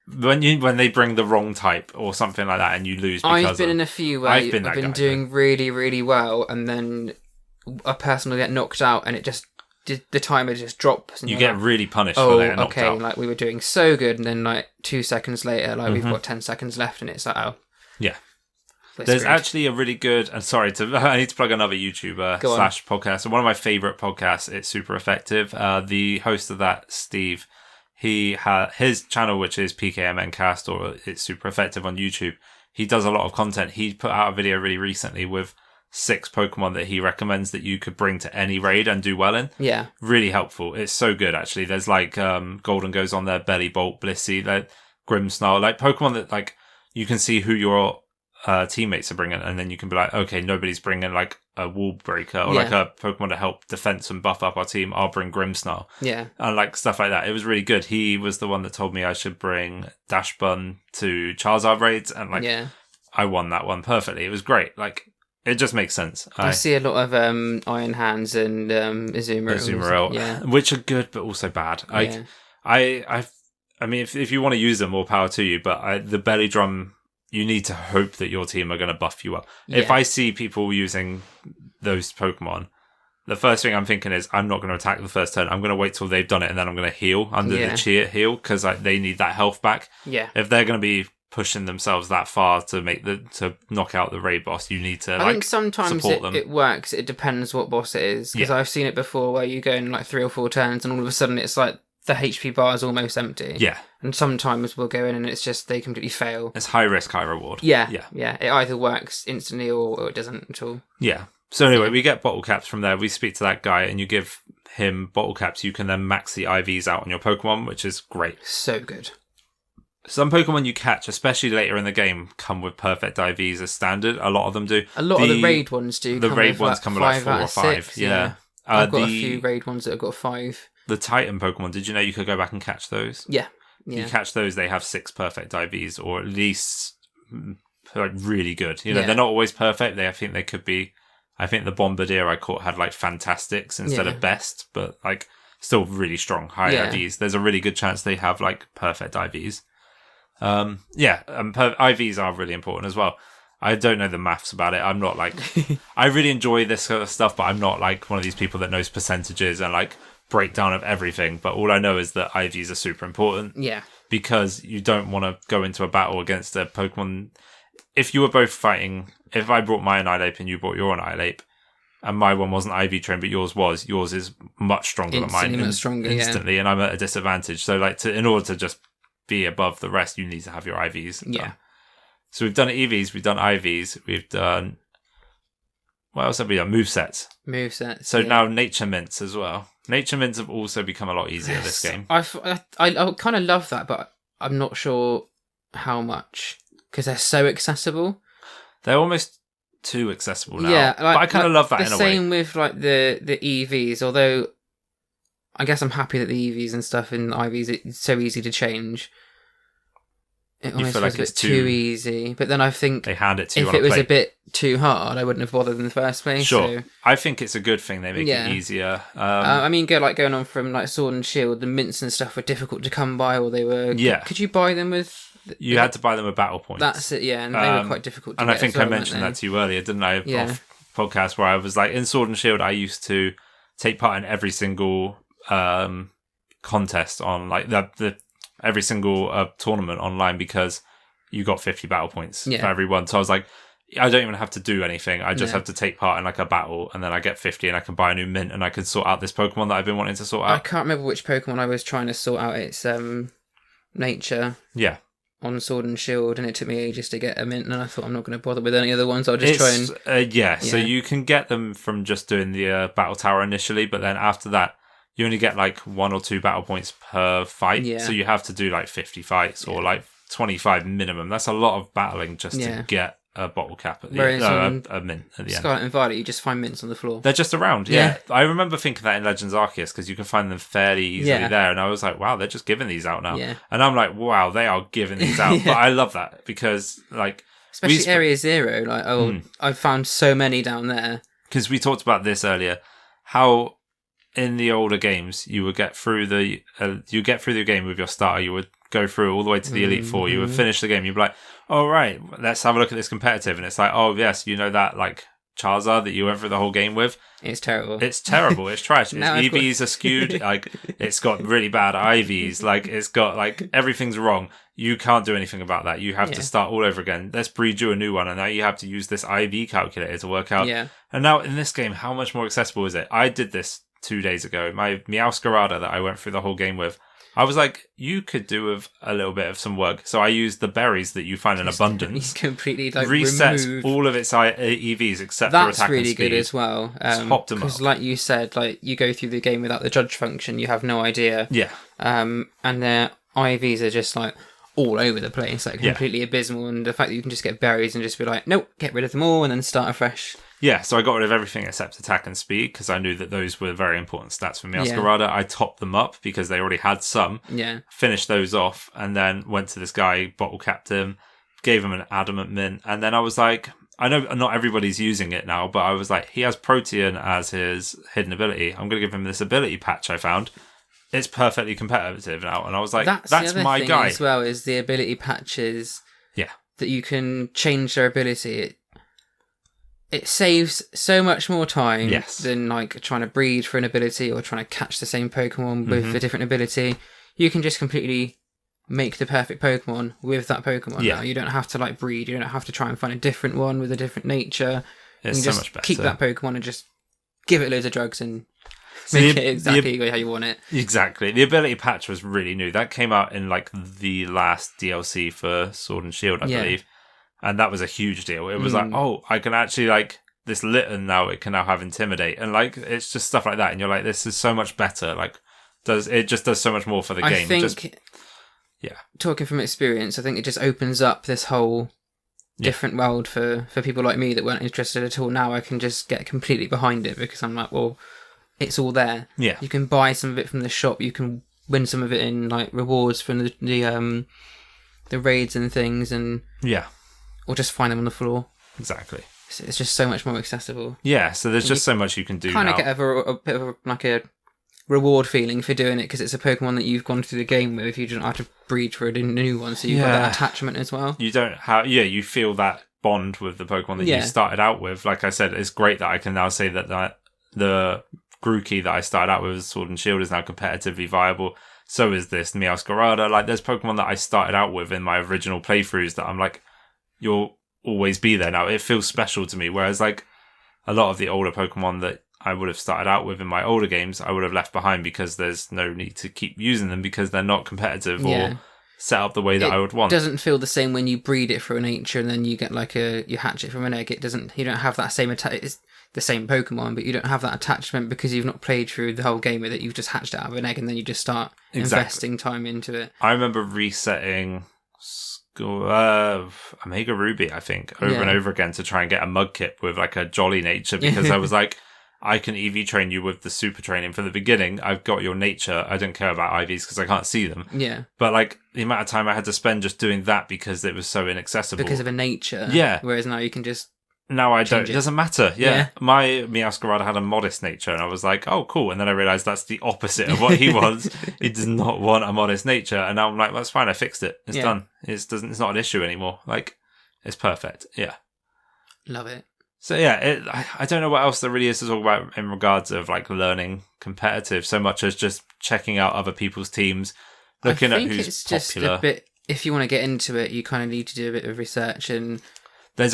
When they bring the wrong type or something like that, and you lose. I've been in a few where I've been doing really, really well, and then a person will get knocked out and it just the timer just drops and you get really punished for getting knocked out. Like we were doing so good and then like 2 seconds later we've got 10 seconds left and it's like there's actually a really good, and I need to plug another YouTuber / podcast, and one of my favorite podcasts, It's Super Effective. The host of that, Steve, he his channel, which is PKMN Cast, or It's Super Effective on YouTube. He does a lot of content. He put out a video really recently with 6 Pokemon that he recommends that you could bring to any raid and do well in. Yeah. Really helpful. It's so good, actually. There's like Golden goes on there, Bellybolt, Blissey, like Grimmsnarl, like Pokemon that like you can see who your teammates are bringing, and then you can be like, okay, nobody's bringing like a Wall Breaker or like a Pokemon to help defense and buff up our team. I'll bring Grimmsnarl. Yeah. And like stuff like that. It was really good. He was the one that told me I should bring Dashbun to Charizard raids, and like I won that one perfectly. It was great. Like, it just makes sense. I see a lot of Iron Hands and Azumarill, which are good but also bad. I mean, if you want to use them, more power to you. But the Belly Drum you need to hope that your team are going to buff you up. Yeah. If I see people using those Pokemon, the first thing I'm thinking is I'm not going to attack the first turn. I'm going to wait till they've done it, and then I'm going to heal under the cheer heal, because they need that health back. Yeah. If they're going to be pushing themselves that far to knock out the raid boss, you need to I think sometimes support them. It works. It depends what boss it is, because I've seen it before where you go in like 3 or 4 turns and all of a sudden it's like the HP bar is almost empty. Yeah. And sometimes we'll go in and it's just they completely fail. It's high risk, high reward. Yeah. It either works instantly or it doesn't at all. Yeah. So anyway, we get bottle caps from there. We speak to that guy and you give him bottle caps. You can then max the IVs out on your Pokemon, which is great. So good. Some Pokemon you catch, especially later in the game, come with perfect IVs as standard. A lot of them do. A lot of the raid ones do. The raid ones come with like 4 or 5. 6, yeah. I've got a few raid ones that have got 5. The Titan Pokemon, did you know you could go back and catch those? Yeah. If you catch those, they have 6 perfect IVs, or at least like really good. You know, they're not always perfect. I think they could be. I think the Bombardier I caught had like Fantastics instead of Best, but like still really strong high IVs. There's a really good chance they have like perfect IVs. IVs are really important as well. I don't know the maths about it. I'm not like I really enjoy this sort of stuff, but I'm not like one of these people that knows percentages and like breakdown of everything. But all I know is that IVs are super important. Yeah. Because you don't want to go into a battle against a Pokemon. If you were both fighting, if I brought my Annihilape and you brought your Annihilape, and my one wasn't IV trained, but yours is much stronger than mine. Instantly, and I'm at a disadvantage. So like in order to just be above the rest, you need to have your IVs. Yeah. So we've done EVs, we've done IVs, we've done... What else have we done? Movesets. So now Nature Mints as well. Nature Mints have also become a lot easier this game. I kind of love that, but I'm not sure how much, because they're so accessible. They're almost too accessible now. Yeah, but I kind of love that in a way. The same with like the EVs, although I guess I'm happy that the EVs and stuff in IVs, it's so easy to change. It almost feels like it's too easy, but then I think they hand it to you if on it was a bit too hard, I wouldn't have bothered in the first place. Sure, so. I think it's a good thing they make it easier. I mean, going on from like Sword and Shield, the mints and stuff were difficult to come by, or they were. Yeah. Could you buy them with? You had to buy them with battle points. That's it. Yeah, and they were quite difficult. To and get I think I mentioned that to you earlier, didn't I? Off podcast where I was like, in Sword and Shield, I used to take part in every single contest on like the every single tournament online because you got 50 battle points for every one. So I was like, I don't even have to do anything. I just have to take part in like a battle, and then I get 50, and I can buy a new mint, and I can sort out this Pokemon that I've been wanting to sort out. I can't remember which Pokemon I was trying to sort out. It's Nature. Yeah. On Sword and Shield, and it took me ages to get a mint, and I thought I'm not going to bother with any other ones. I'll just try and so you can get them from just doing the battle tower initially, but then after that you only get like 1 or 2 battle points per fight. So you have to do like 50 fights or like 25 minimum. That's a lot of battling just to get a bottle cap at the end, a mint at the end. Scarlet and Violet, you just find mints on the floor. They're just around, yeah. I remember thinking that in Legends Arceus, because you can find them fairly easily there, and I was like, wow, they're just giving these out now. Yeah. And I'm like, wow, they are giving these out. But I love that, because like... Especially Area Zero, like, I've found so many down there. Because we talked about this earlier, how in the older games, you would get through the game with your starter, you would go through all the way to the Elite Four, you would finish the game, you'd be like, all right, let's have a look at this competitive. And it's like, oh, yes, you know that, like, Charizard that you went through the whole game with? It's terrible. It's terrible. It's trash. Its EVs are skewed. Like, it's got really bad IVs. Like, it's got, like, everything's wrong. You can't do anything about that. You have to start all over again. Let's breed you a new one. And now you have to use this IV calculator to work out. Yeah. And now in this game, how much more accessible is it? I did this 2 days ago. My Meowscarada that I went through the whole game with, I was like, you could do with a little bit of some work. So I used the berries that you find in abundance. He's completely like resets all of its EVs except for attack and speed. That's really good as well. Topped them up. Because like you said, like you go through the game without the judge function, you have no idea. Yeah. And their IVs are just like all over the place, like completely abysmal. And the fact that you can just get berries and just be like, nope, get rid of them all and then start afresh. Yeah, so I got rid of everything except attack and speed because I knew that those were very important stats for Meowscarada. I topped them up because they already had some. Yeah. Finished those off and then went to this guy, bottle capped him, gave him an adamant mint. And then I was like, I know not everybody's using it now, but I was like, he has Protean as his hidden ability. I'm going to give him this ability patch I found. It's perfectly competitive now. And I was like, that's my guy. As well, is the ability patches. Yeah. that you can change their ability, it saves so much more time than like trying to breed for an ability or trying to catch the same Pokemon with a different ability. You can just completely make the perfect Pokemon with that Pokemon now. You don't have to like breed. You don't have to try and find a different one with a different nature. It's you so just much better. keep that Pokemon and just give it loads of drugs and make it exactly how you want it. Exactly. The ability patch was really new. That came out in like the last DLC for Sword and Shield, I believe. And that was a huge deal. It was like, oh, I can actually like this Litten now. It can now have Intimidate, and like it's just stuff like that. And you're like, this is so much better. Like, it just does so much more for the game. I think, talking from experience, I think it just opens up this whole different world for people like me that weren't interested at all. Now I can just get completely behind it because I'm like, well, it's all there. Yeah, you can buy some of it from the shop. You can win some of it in like rewards from the raids and things, and or just find them on the floor. Exactly. It's just so much more accessible. Yeah, so there's just so much you can do. Kind of get a bit of like a reward feeling for doing it because it's a Pokemon that you've gone through the game with. You don't have to breed for a new one, so you've got that attachment as well. You don't have, you feel that bond with the Pokemon that you started out with. Like I said, it's great that I can now say that the Grookey that I started out with, Sword and Shield, is now competitively viable. So is this Meowscarada. Like, there's Pokemon that I started out with in my original playthroughs that I'm like, you'll always be there now. It feels special to me. Whereas, like, a lot of the older Pokemon that I would have started out with in my older games, I would have left behind because there's no need to keep using them because they're not competitive or set up the way that I would want. It doesn't feel the same when you breed it for a nature and then you get like you hatch it from an egg. You don't have that same it's the same Pokemon, but you don't have that attachment because you've not played through the whole game with it. You've just hatched it out of an egg and then you just start investing time into it. I remember resetting Omega Ruby, I think, over and over again to try and get a Mudkip with like a jolly nature because I was like, I can EV train you with the super training from the beginning. I've got your nature. I don't care about IVs because I can't see them. Yeah. But like the amount of time I had to spend just doing that because it was so inaccessible. Because of a nature. Yeah. Whereas now you can just Now I don't. It doesn't matter. Yeah. My Meowscarada had a modest nature and I was like, oh, cool. And then I realised that's the opposite of what he wants. He does not want a modest nature. And now I'm like, that's fine. I fixed it. It's done. It's not an issue anymore. Like, it's perfect. Yeah. Love it. So yeah, I don't know what else there really is to talk about in regards of like learning competitive so much as just checking out other people's teams, looking at who's it's popular. Just a bit, if you want to get into it, you kind of need to do a bit of research, and it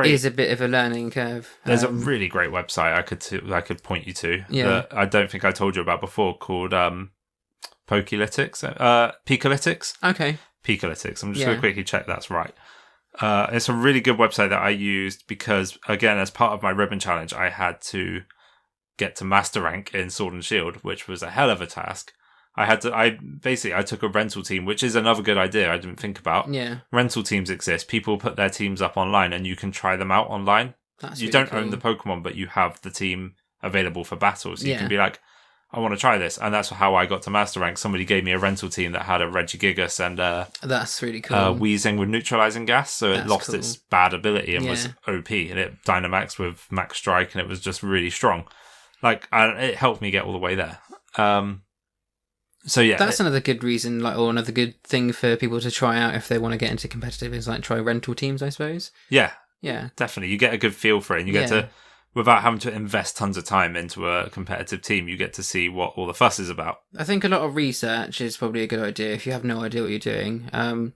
is a bit of a learning curve. There's a really great website I could point you to that I don't think I told you about before called Pikalytics. Okay. Pikalytics. I'm just going to quickly check that's right. It's a really good website that I used because, again, as part of my ribbon challenge, I had to get to master rank in Sword and Shield, which was a hell of a task. I took a rental team, which is another good idea I didn't think about. Yeah. Rental teams exist. People put their teams up online and you can try them out online. You don't own the Pokemon, but you have the team available for battle. So you can be like, I want to try this. And that's how I got to master rank. Somebody gave me a rental team that had a Regigigas and that's really cool. Weezing with neutralizing gas. So it lost its bad ability and was OP. And it Dynamax with max strike and it was just really strong. Like, it helped me get all the way there. So yeah, that's another good reason, or another good thing for people to try out if they want to get into competitive is like try rental teams, I suppose. Yeah, yeah, definitely. You get a good feel for it, and you get to, without having to invest tons of time into a competitive team, you get to see what all the fuss is about. I think a lot of research is probably a good idea if you have no idea what you're doing. And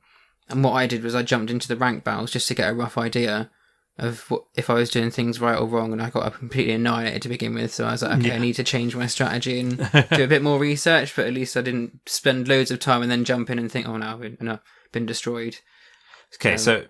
what I did was I jumped into the rank battles just to get a rough idea of if I was doing things right or wrong, and I got completely annihilated to begin with. So I was like, okay, I need to change my strategy and do a bit more research, but at least I didn't spend loads of time and then jump in and think, oh, no, I've been destroyed. Okay, so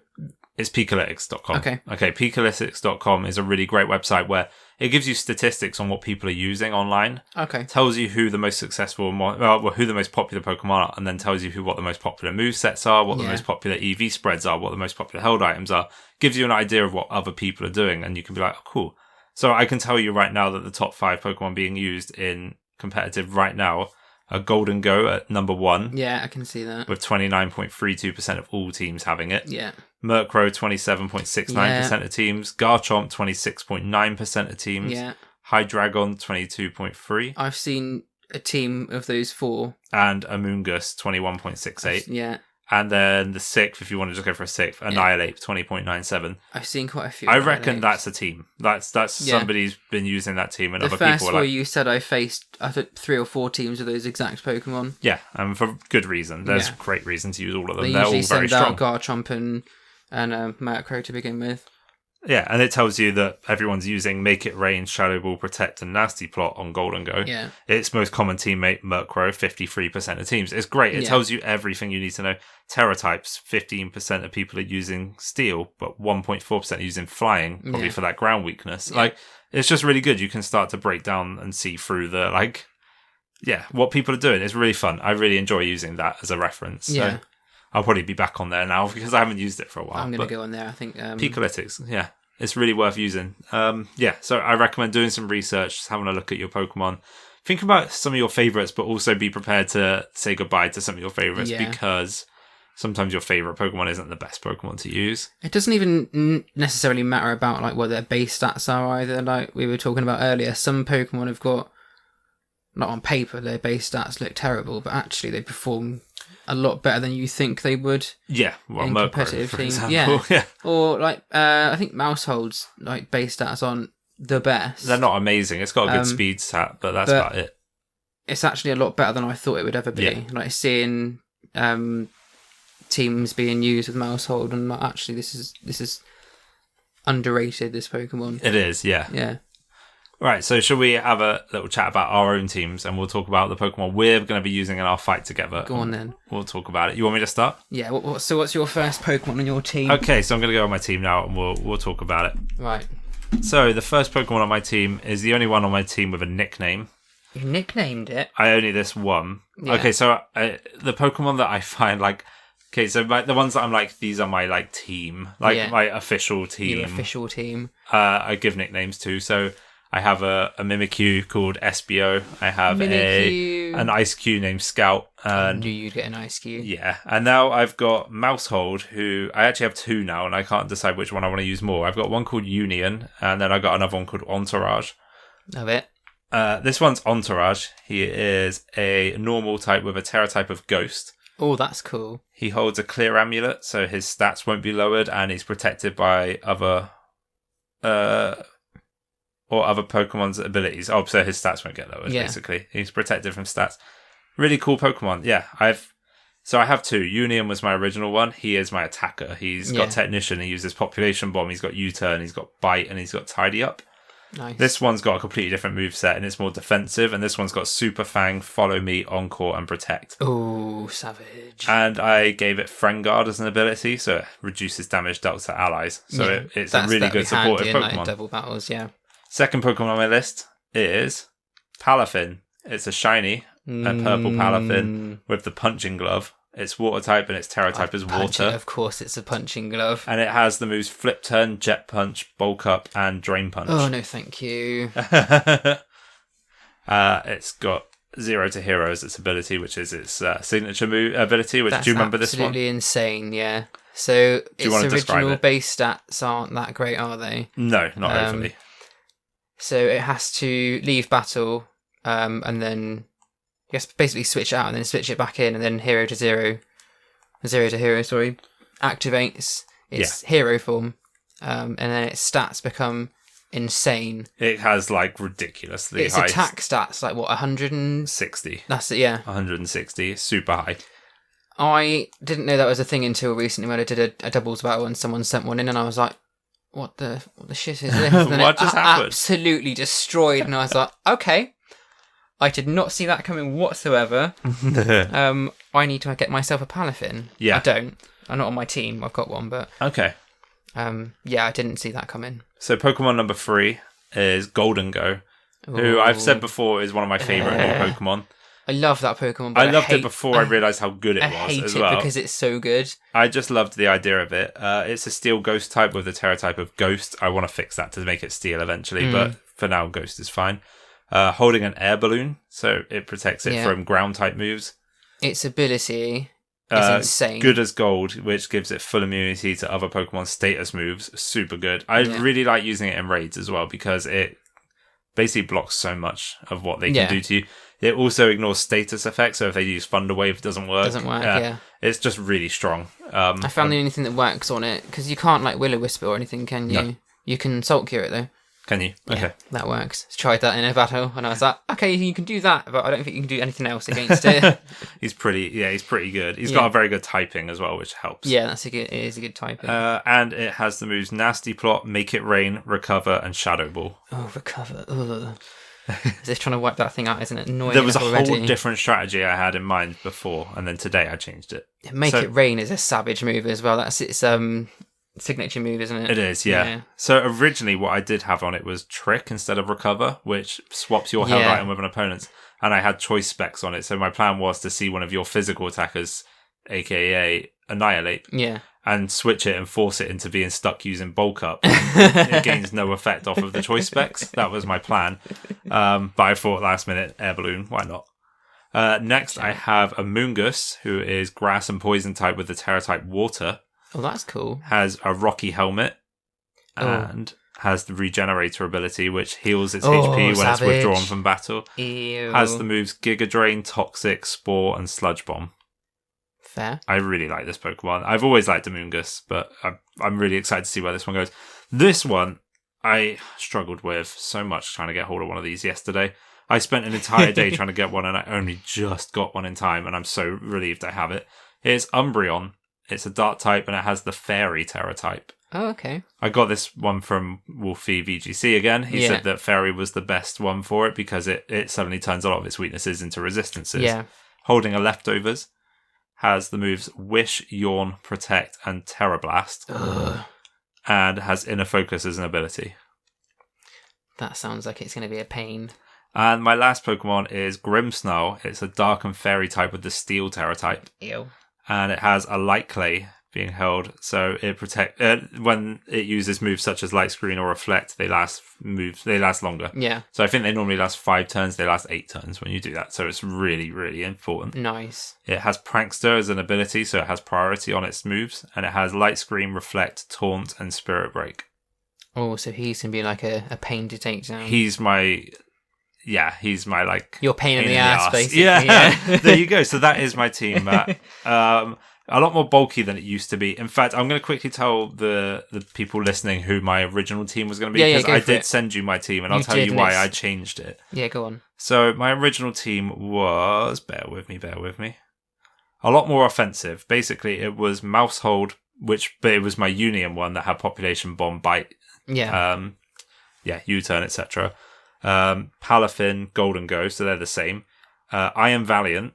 it's Pikalytics.com. Okay, Pikalytics.com is a really great website where it gives you statistics on what people are using online. Okay. Tells you who the most successful, who the most popular Pokemon are, and then tells you what the most popular movesets are, what the most popular EV spreads are, what the most popular held items are. Gives you an idea of what other people are doing, and you can be like, oh, cool. So I can tell you right now that the top 5 Pokemon being used in competitive right now are Golden Go at number 1. Yeah, I can see that. With 29.32% of all teams having it. Yeah. Murkrow, 27.69% of teams. Garchomp, 26.9% of teams. Yeah. Hydreigon, 22.3%. I've seen a team of those 4. And Amoonguss, 21.68%. Yeah. And then the 6th, if you want to just go for a 6th, Annihilate, 20.97. I've seen quite a few. I reckon that's a team. That's somebody's been using that team, and other people are like... The first one you said I faced, I think 3 or 4 teams of those exact Pokemon. Yeah, and for good reason. There's great reason to use all of them. They're all very strong. They usually send out Garchomp and Murkrow to begin with. Yeah, and it tells you that everyone's using Make It Rain, Shadow Ball, Protect, and Nasty Plot on Golden Go. Yeah. Its most common teammate, Murkrow, 53% of teams. It's great. It tells you everything you need to know. Terra types, 15% of people are using Steel, but 1.4% are using Flying, probably for that ground weakness. Yeah. Like, it's just really good. You can start to break down and see through the, like, what people are doing. It's really fun. I really enjoy using that as a reference. So I'll probably be back on there now because I haven't used it for a while. I'm going to go on there, I think. Picolytics, it's really worth using. So I recommend doing some research, having a look at your Pokemon. Think about some of your favourites, but also be prepared to say goodbye to some of your favourites because sometimes your favourite Pokemon isn't the best Pokemon to use. It doesn't even necessarily matter about like what their base stats are either, like we were talking about earlier. Some Pokemon have got, not on paper, their base stats look terrible, but actually they perform a lot better than you think they would. Yeah, well, in Murkrow, competitive for teams. example. Yeah. Or like I think Mousehold's like base stats aren't the best. They're not amazing. It's got a good speed stat, but that's about it. It's actually a lot better than I thought it would ever be. Yeah. Like seeing teams being used with Mousehold, and like, actually this is underrated. This Pokemon. It is. Yeah. Yeah. Right, so should we have a little chat about our own teams, and we'll talk about the Pokemon we're going to be using in our fight together. Go on then. We'll talk about it. You want me to start? Yeah. So what's your first Pokemon on your team? Okay, so I'm going to go on my team now, and we'll talk about it. Right. So the first Pokemon on my team is the only one on my team with a nickname. You nicknamed it? I only this one. Yeah. Okay, so the Pokemon that I find like... Okay, so the ones that I'm like, these are my like team, like my official team. Your official team. I give nicknames to, so... I have a Mimikyu called SBO. I have an Ice Cube named Scout. I knew you'd get an Ice Cube. Yeah. And now I've got Mousehold, who I actually have 2 now, and I can't decide which one I want to use more. I've got one called Union, and then I got another one called Entourage. Love it. This one's Entourage. He is a normal type with a Terra type of Ghost. Oh, that's cool. He holds a clear amulet, so his stats won't be lowered, and he's protected by other... or other Pokemon's abilities. Oh, so his stats won't get lowered, basically. He's protected from stats. Really cool Pokemon. Yeah, I have 2. Union was my original one. He is my attacker. He's got Technician. He uses Population Bomb. He's got U-Turn. He's got Bite. And he's got Tidy Up. Nice. This one's got a completely different moveset, and it's more defensive. And this one's got Super Fang, Follow Me, Encore, and Protect. Oh, savage. And I gave it Friend Guard as an ability, so it reduces damage dealt to allies. So it's a really good supportive Pokemon. In, like, double battles, yeah. Second Pokemon on my list is Palafin. It's a shiny and purple Palafin with the punching glove. It's water type and its Terra type is water. Of course, it's a punching glove. And it has the moves Flip Turn, Jet Punch, Bulk Up, and Drain Punch. Oh, no, thank you. It's got 0 to Hero as its ability, which is its signature move ability. Which, do you remember this one? That's absolutely insane, yeah. So its original base stats aren't that great, are they? No, not overly. So it has to leave battle, and then you have to basically switch it out and then switch it back in, and then Hero to Hero, activates its hero form, and then its stats become insane. It has like ridiculously high. Its attack stats like what 160. That's it, yeah. 160, super high. I didn't know that was a thing until recently when I did a doubles battle and someone sent one in, and I was like, What the shit is this? And then what just happened? Absolutely destroyed, and I was like, okay. I did not see that coming whatsoever. I need to get myself a Palafin. Yeah. I don't. I'm not on my team. I've got one, but... Okay. I didn't see that coming. So Pokemon number 3 is Golden Go, who I've said before is one of my favourite new Pokemon. I love that Pokemon, but I loved it before I realised how good it was as well. I hate it because it's so good. I just loved the idea of it. It's a Steel Ghost type with a Terra type of Ghost. I want to fix that to make it Steel eventually, but for now, Ghost is fine. Holding an air balloon, so it protects it from ground type moves. Its ability is insane. Good as gold, which gives it full immunity to other Pokemon status moves. Super good. I really like using it in raids as well because it basically blocks so much of what they can do to you. It also ignores status effects, so if they use Thunder Wave, it doesn't work. Yeah. It's just really strong. I found the only thing that works on it, because you can't like Will-O-Wisp or anything, can you? No. You can Salt Cure it though. Can you? Okay. Yeah, that works. Tried that in a battle, and I was like, okay, you can do that, but I don't think you can do anything else against it. He's pretty good. He's got a very good typing as well, which helps. Yeah, it is a good typing. And it has the moves Nasty Plot, Make It Rain, Recover, and Shadow Ball. Oh, Recover. Ugh. As if trying to wipe that thing out, isn't it? Annoying. There was a whole different strategy I had in mind before, and then today I changed it. Make It Rain is a savage move as well. That's its signature move, isn't it? It is, yeah. So originally what I did have on it was Trick instead of Recover, which swaps your held item with an opponent's, and I had choice specs on it. So my plan was to see one of your physical attackers, aka Annihilate, and switch it and force it into being stuck using Bulk Up. It gains no effect off of the choice specs. That was my plan. But I thought last minute, Air Balloon, why not? Next, I have a Moongus, who is Grass and Poison type with the Terra type Water. Oh, that's cool. Has a Rocky Helmet and has the Regenerator ability, which heals its HP when it's withdrawn from battle. Ew. Has the moves Giga Drain, Toxic, Spore, and Sludge Bomb. Fair. I really like this Pokemon. I've always liked Amoonguss, but I'm really excited to see where this one goes. This one, I struggled with so much trying to get hold of one of these yesterday. I spent an entire day trying to get one, and I only just got one in time, and I'm so relieved I have it. It's Umbreon. It's a Dark type, and it has the Fairy Terra type. Oh, okay. I got this one from Wolfie VGC again. He said that Fairy was the best one for it because it suddenly turns a lot of its weaknesses into resistances. Yeah. Holding a Leftovers. Has the moves Wish, Yawn, Protect, and Terra Blast. And has Inner Focus as an ability. That sounds like it's going to be a pain. And my last Pokemon is Grimmsnarl. It's a Dark and Fairy type with the Steel Terra type. Ew. And it has a Light Clay being held, so it when it uses moves such as Light Screen or Reflect, they last longer. Yeah. So I think they normally last 5 turns. They last 8 turns when you do that. So it's really, really important. Nice. It has Prankster as an ability, so it has priority on its moves, and it has Light Screen, Reflect, Taunt, and Spirit Break. Oh, so he's gonna be like a pain to take down. He's my like your pain in the ass, basically. Yeah. There you go. So that is my team, Matt. A lot more bulky than it used to be. In fact, I'm going to quickly tell the people listening who my original team was going to be, because I did send you my team, and I'll tell you why I changed it. Yeah, go on. So my original team was, bear with me, a lot more offensive. Basically, it was Mousehold, but it was my Union one that had Population Bomb, Bite, U-Turn, etc. Palafin, Golden Go, so they're the same. I Am Valiant,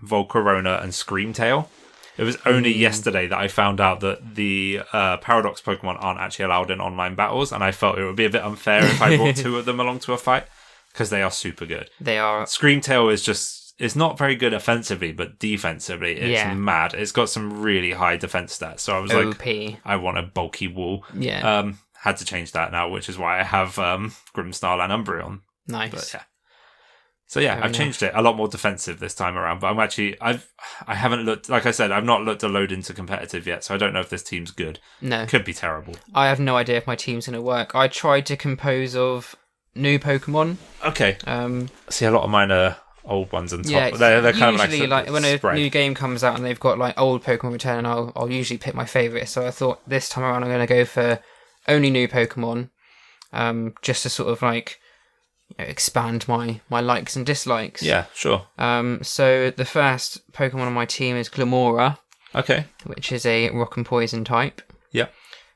Volcarona, and Screamtail. It was only yesterday that I found out that the Paradox Pokemon aren't actually allowed in online battles, and I felt it would be a bit unfair if I brought 2 of them along to a fight, because they are super good. They are. Screamtail it's not very good offensively, but defensively it's mad. It's got some really high defense stats, so I was OP. Like, I want a bulky wall. Yeah. Had to change that now, which is why I have Grimmsnarl and Umbreon. Nice. But, yeah. So yeah, I've changed it. A lot more defensive this time around, but I haven't looked, like I said, I've not looked a load into competitive yet, so I don't know if this team's good. No. It could be terrible. I have no idea if my team's going to work. I tried to compose of new Pokemon. Okay. See, a lot of mine are old ones on top. Yeah, they're kind of usually like when a new game comes out and they've got like old Pokemon return, I'll usually pick my favourite. So I thought this time around I'm going to go for only new Pokemon, just to sort of like expand my likes and dislikes. Yeah, sure. So the first Pokemon on my team is Glamora. Okay. Which is a Rock and Poison type. Yeah.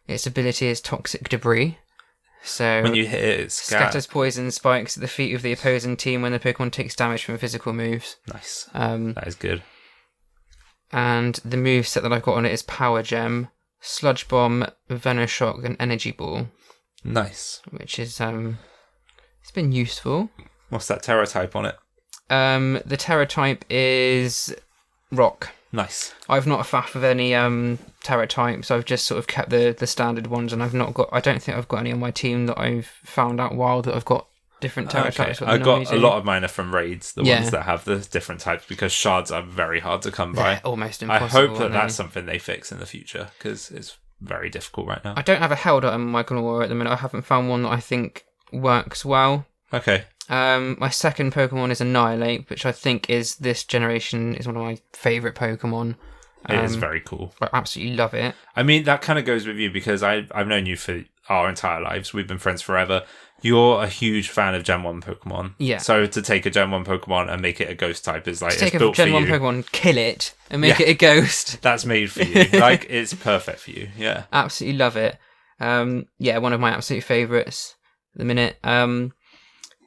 Its ability is Toxic Debris. So when you hit it scatters poison spikes at the feet of the opposing team when the Pokemon takes damage from physical moves. Nice. That is good. And the moveset that I've got on it is Power Gem, Sludge Bomb, Venoshock, and Energy Ball. Nice. Which is it's been useful. What's that Terra type on it? The Terra type is Rock. Nice. I've not faffed with any Terra types. I've just sort of kept the standard ones, and I don't think I've got any on my team that I've found out while that I've got different Terra types. I got a lot of mine are from raids, the ones that have the different types, because shards are very hard to come by. They're almost impossible. I hope that's something they fix in the future, because it's very difficult right now. I don't have a held item on my Glamora at the minute. I haven't found one that I think works well. Okay. My second Pokemon is Annihilate, which I think is this generation is one of my favourite Pokemon. It is very cool. I absolutely love it. I mean, that kind of goes with you because I've known you for our entire lives. We've been friends forever. You're a huge fan of Gen 1 Pokemon. Yeah. So to take a Gen 1 Pokemon and make it a ghost type is like, to take it's a built Gen for 1 you. Pokemon, kill it, and make it a ghost. That's made for you. Like, it's perfect for you. Yeah. Absolutely love it. One of my absolute favourites at the minute.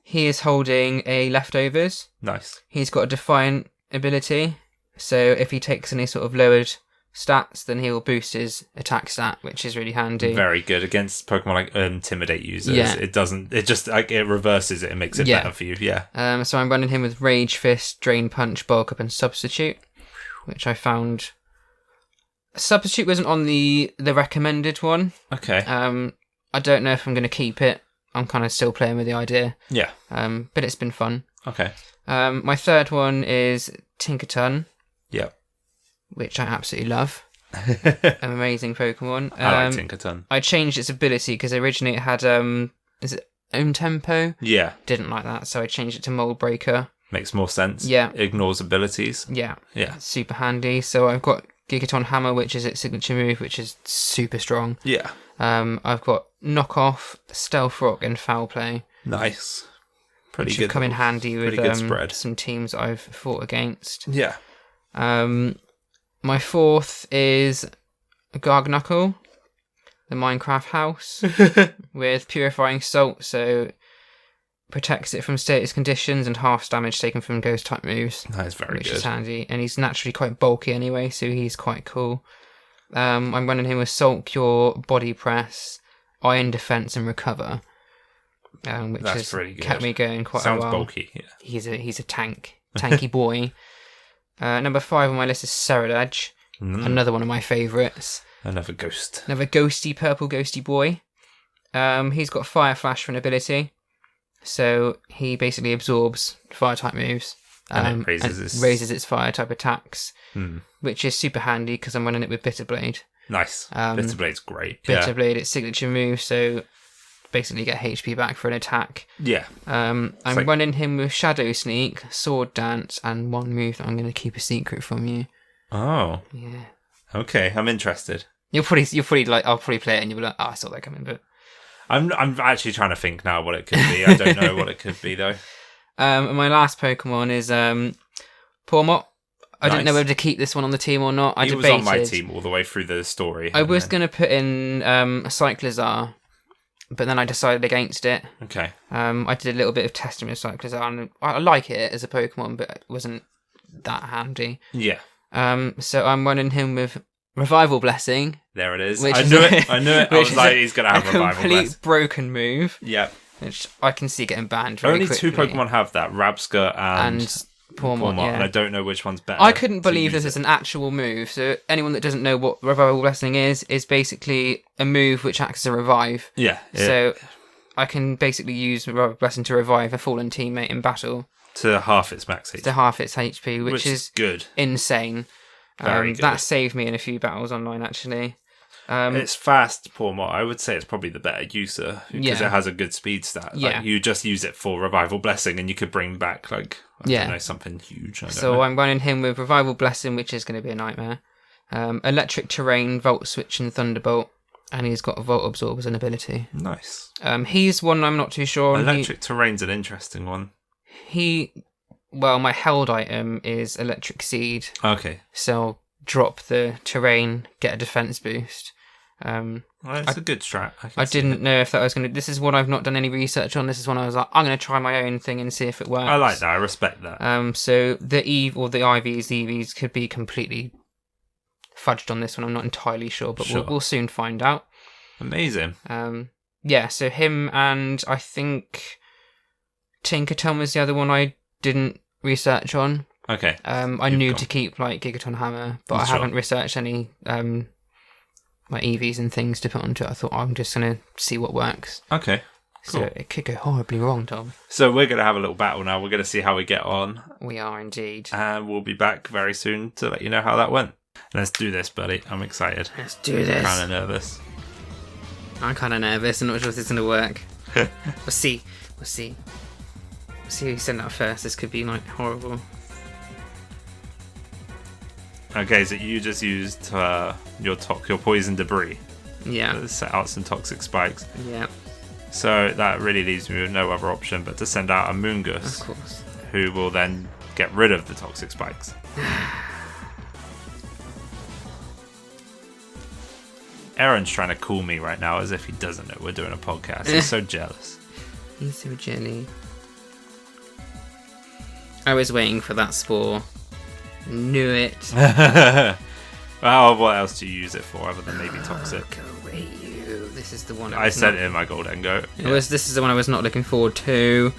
He is holding a Leftovers. Nice. He's got a Defiant ability. So if he takes any sort of lowered stats, then he'll boost his attack stat, which is really handy. Very good against Pokemon like Intimidate users. Yeah. It just like it reverses it and makes it better for you. Yeah. So I'm running him with Rage Fist, Drain Punch, Bulk Up, and Substitute, which I found. Substitute wasn't on the recommended one. Okay. I don't know if I'm going to keep it. I'm kind of still playing with the idea. Yeah. But it's been fun. Okay. My third one is Tinkerton. Yeah. Which I absolutely love. An amazing Pokemon. I like Tinkerton. I changed its ability because originally it had is it Own Tempo? Yeah. Didn't like that, so I changed it to Mold Breaker. Makes more sense. Yeah. Ignores abilities. Yeah. Yeah. Super handy. So I've got Gigaton Hammer, which is its signature move, which is super strong. Yeah. I've got Knockoff, Stealth Rock, and Foul Play. Nice. Pretty which good. have come in handy with good spread. Some teams I've fought against. Yeah. My fourth is Gargknuckle, the Minecraft house, with Purifying Salt, so protects it from status conditions and half damage taken from ghost type moves. That is very good. Which is handy, and he's naturally quite bulky anyway, so he's quite cool. I'm running him with Salt Cure, Body Press, Iron Defense, and Recover, which has kept me going quite a while. Sounds bulky. Yeah. He's a tanky boy. Number 5 on my list is Ceruledge, another one of my favourites. Another ghost. Another purple ghosty boy. He's got Fire Flash for an ability, so he basically absorbs fire type moves and it raises its fire type attacks, which is super handy because I'm running it with Bitterblade. Nice. Bitterblade's great. Bitterblade, its signature move, so basically get HP back for an attack. Yeah. I'm running him with Shadow Sneak, Sword Dance, and one move that I'm going to keep a secret from you. Oh. Yeah. Okay, I'm interested. You'll probably like, I'll probably play it and you'll be like, I saw that coming, but I'm actually trying to think now what it could be. I don't know what it could be though. And my last Pokemon is Pawmot. I didn't know whether to keep this one on the team or not. I debated. He was on my team all the way through the story. I was going to put in Cyclizar, but then I decided against it. Okay. I did a little bit of testing with Cyclizar, and I like it as a Pokemon, but it wasn't that handy. Yeah. So I'm running him with Revival Blessing. There it is. I knew it. I was like, he's going to have Revival Blessing. Complete broken move. Yeah. Which I can see getting banned very Only quickly. 2 Pokemon have that, Rabsca and Pawmot, yeah. And I don't know which one's better. I couldn't believe this is an actual move. So anyone that doesn't know what Revival Blessing is basically a move which acts as a revive. Yeah. So I can basically use Revival Blessing to revive a fallen teammate in battle. To half its max HP. To half its HP, which is good. Insane. Very good. That saved me in a few battles online, actually. It's fast, Pawmot. I would say it's probably the better user because it has a good speed stat. Like, you just use it for Revival Blessing and you could bring back, like, I don't know, something huge. I'm running him with Revival Blessing, which is going to be a nightmare. Electric Terrain, Volt Switch, and Thunderbolt. And he's got Volt Absorb as an ability. Nice. He's one I'm not too sure on. Electric Terrain's an interesting one. My held item is Electric Seed. Okay. So I'll drop the Terrain, get a defense boost. It's a good strat. I didn't know if that was going to... This is one I've not done any research on. This is one I was like, I'm going to try my own thing and see if it works. I like that. I respect that. So the EV or the IVs, the EVs could be completely fudged on this one. I'm not entirely sure, but we'll soon find out. Amazing. So him and I think Tinkerton was the other one I didn't research on. Okay. I knew to keep like Gigaton Hammer, but I haven't researched any like EVs and things to put onto it. I thought I'm just going to see what works. Okay. Cool. So it could go horribly wrong, Tom. So we're going to have a little battle now. We're going to see how we get on. We are indeed. And we'll be back very soon to let you know how that went. Let's do this, buddy. I'm excited. Let's do this. I'm kind of nervous. I'm kind of nervous. I'm not sure if it's going to work. We'll see. See who sent that first. This could be like horrible. Okay, so you just used your poison debris. Yeah. To set out some toxic spikes. Yeah. So that really leaves me with no other option but to send out a Moongus. Of course. Who will then get rid of the toxic spikes. Aaron's trying to cool me right now as if he doesn't know we're doing a podcast. He's so jealous. He's so jelly. I was waiting for that spore. Knew it. Well, what else do you use it for other than maybe toxic? Go away, you. This is the one I sent in my Goldengo. Yeah. This is the one I was not looking forward to.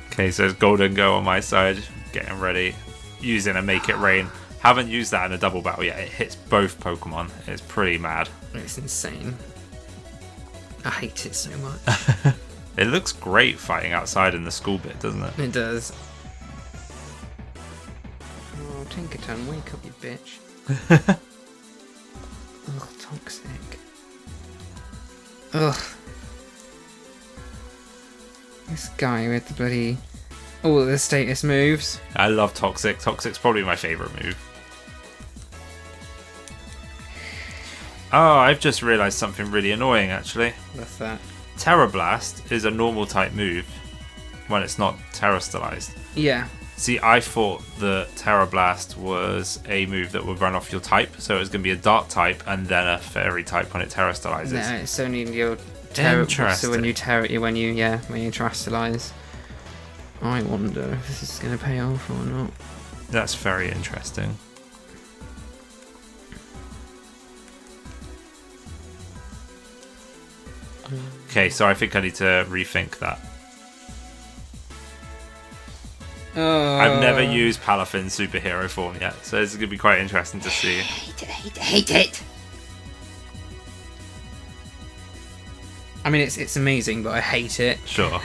Okay, so it's Goldengo on my side. Getting ready. Using a Make It Rain. Haven't used that in a double battle yet. It hits both Pokemon. It's pretty mad. It's insane. I hate it so much. It looks great fighting outside in the school bit, doesn't it? It does. Oh, Tinkerton, wake up, you bitch. Ugh, toxic. Ugh. This guy with the bloody... all the status moves. I love Toxic. Toxic's probably my favourite move. Oh, I've just realised something really annoying, actually. What's that? Terra Blast is a normal type move when it's not Terra Stylized. Yeah. See, I thought the Terra Blast was a move that would run off your type, so it was going to be a Dark type and then a Fairy type when it Terra Stylizes. No, it's only your Terra. Interesting. So when you when you Terra Stylize. I wonder if this is going to pay off or not. That's very interesting. Okay, so I think I need to rethink that. I've never used Palafin's superhero form yet, so this is going to be quite interesting to see. Hate it. I mean, it's amazing, but I hate it. Sure.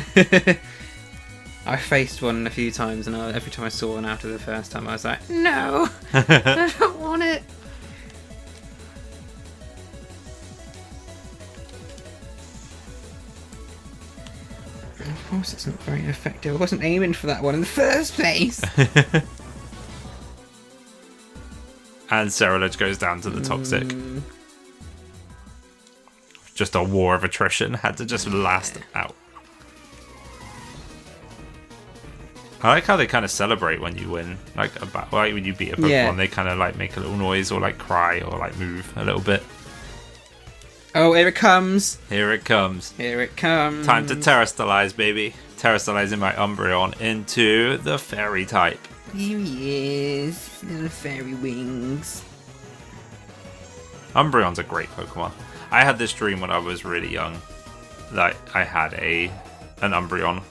I faced one a few times, and every time I saw one after the first time, I was like, no, I don't want it. Of course, it's not very effective. I wasn't aiming for that one in the first place. And Cerulege goes down to the Toxic. Just a war of attrition. Had to just last out. I like how they kind of celebrate when you win. Like when you beat a Pokemon, they kind of like make a little noise or like cry or like move a little bit. Oh, here it comes. Here it comes. Here it comes. Time to Terra Stylize, baby. Terra Stylizing my Umbreon into the Fairy type. Here he is. Little fairy wings. Umbreon's a great Pokemon. I had this dream when I was really young. Like, I had an Umbreon.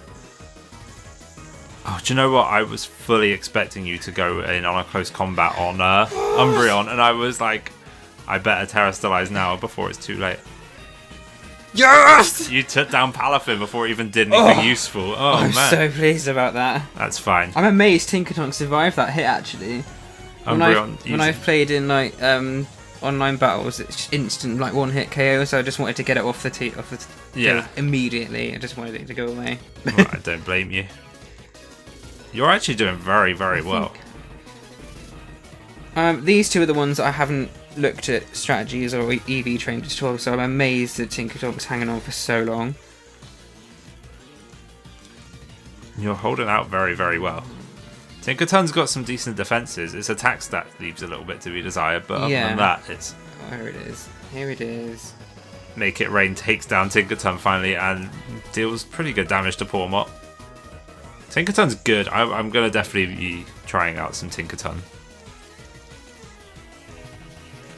Oh, do you know what? I was fully expecting you to go in on a close combat on Umbreon, and I was like, I better Terra Stylize now before it's too late. Yes! You took down Palafin before it even did anything useful. Oh, I'm man. so pleased about that. That's fine. I'm amazed Tinkertonk survived that hit, actually. When I've played in like online battles, it's instant like one hit KO, so I just wanted to get it off the field immediately. I just wanted it to go away. Well, I don't blame you. You're actually doing very, very well. These two are the ones I haven't looked at strategies or EV trained at all, so I'm amazed that Tinkertonk's hanging on for so long. You're holding out very, very well. Tinkerton's got some decent defenses. Its attack stat leaves a little bit to be desired, but other than that, it's... Oh, here it is. Here it is. Make It Rain takes down Tinkerton finally and deals pretty good damage to Pawmot. Tinkerton's good. I'm going to definitely be trying out some Tinkerton.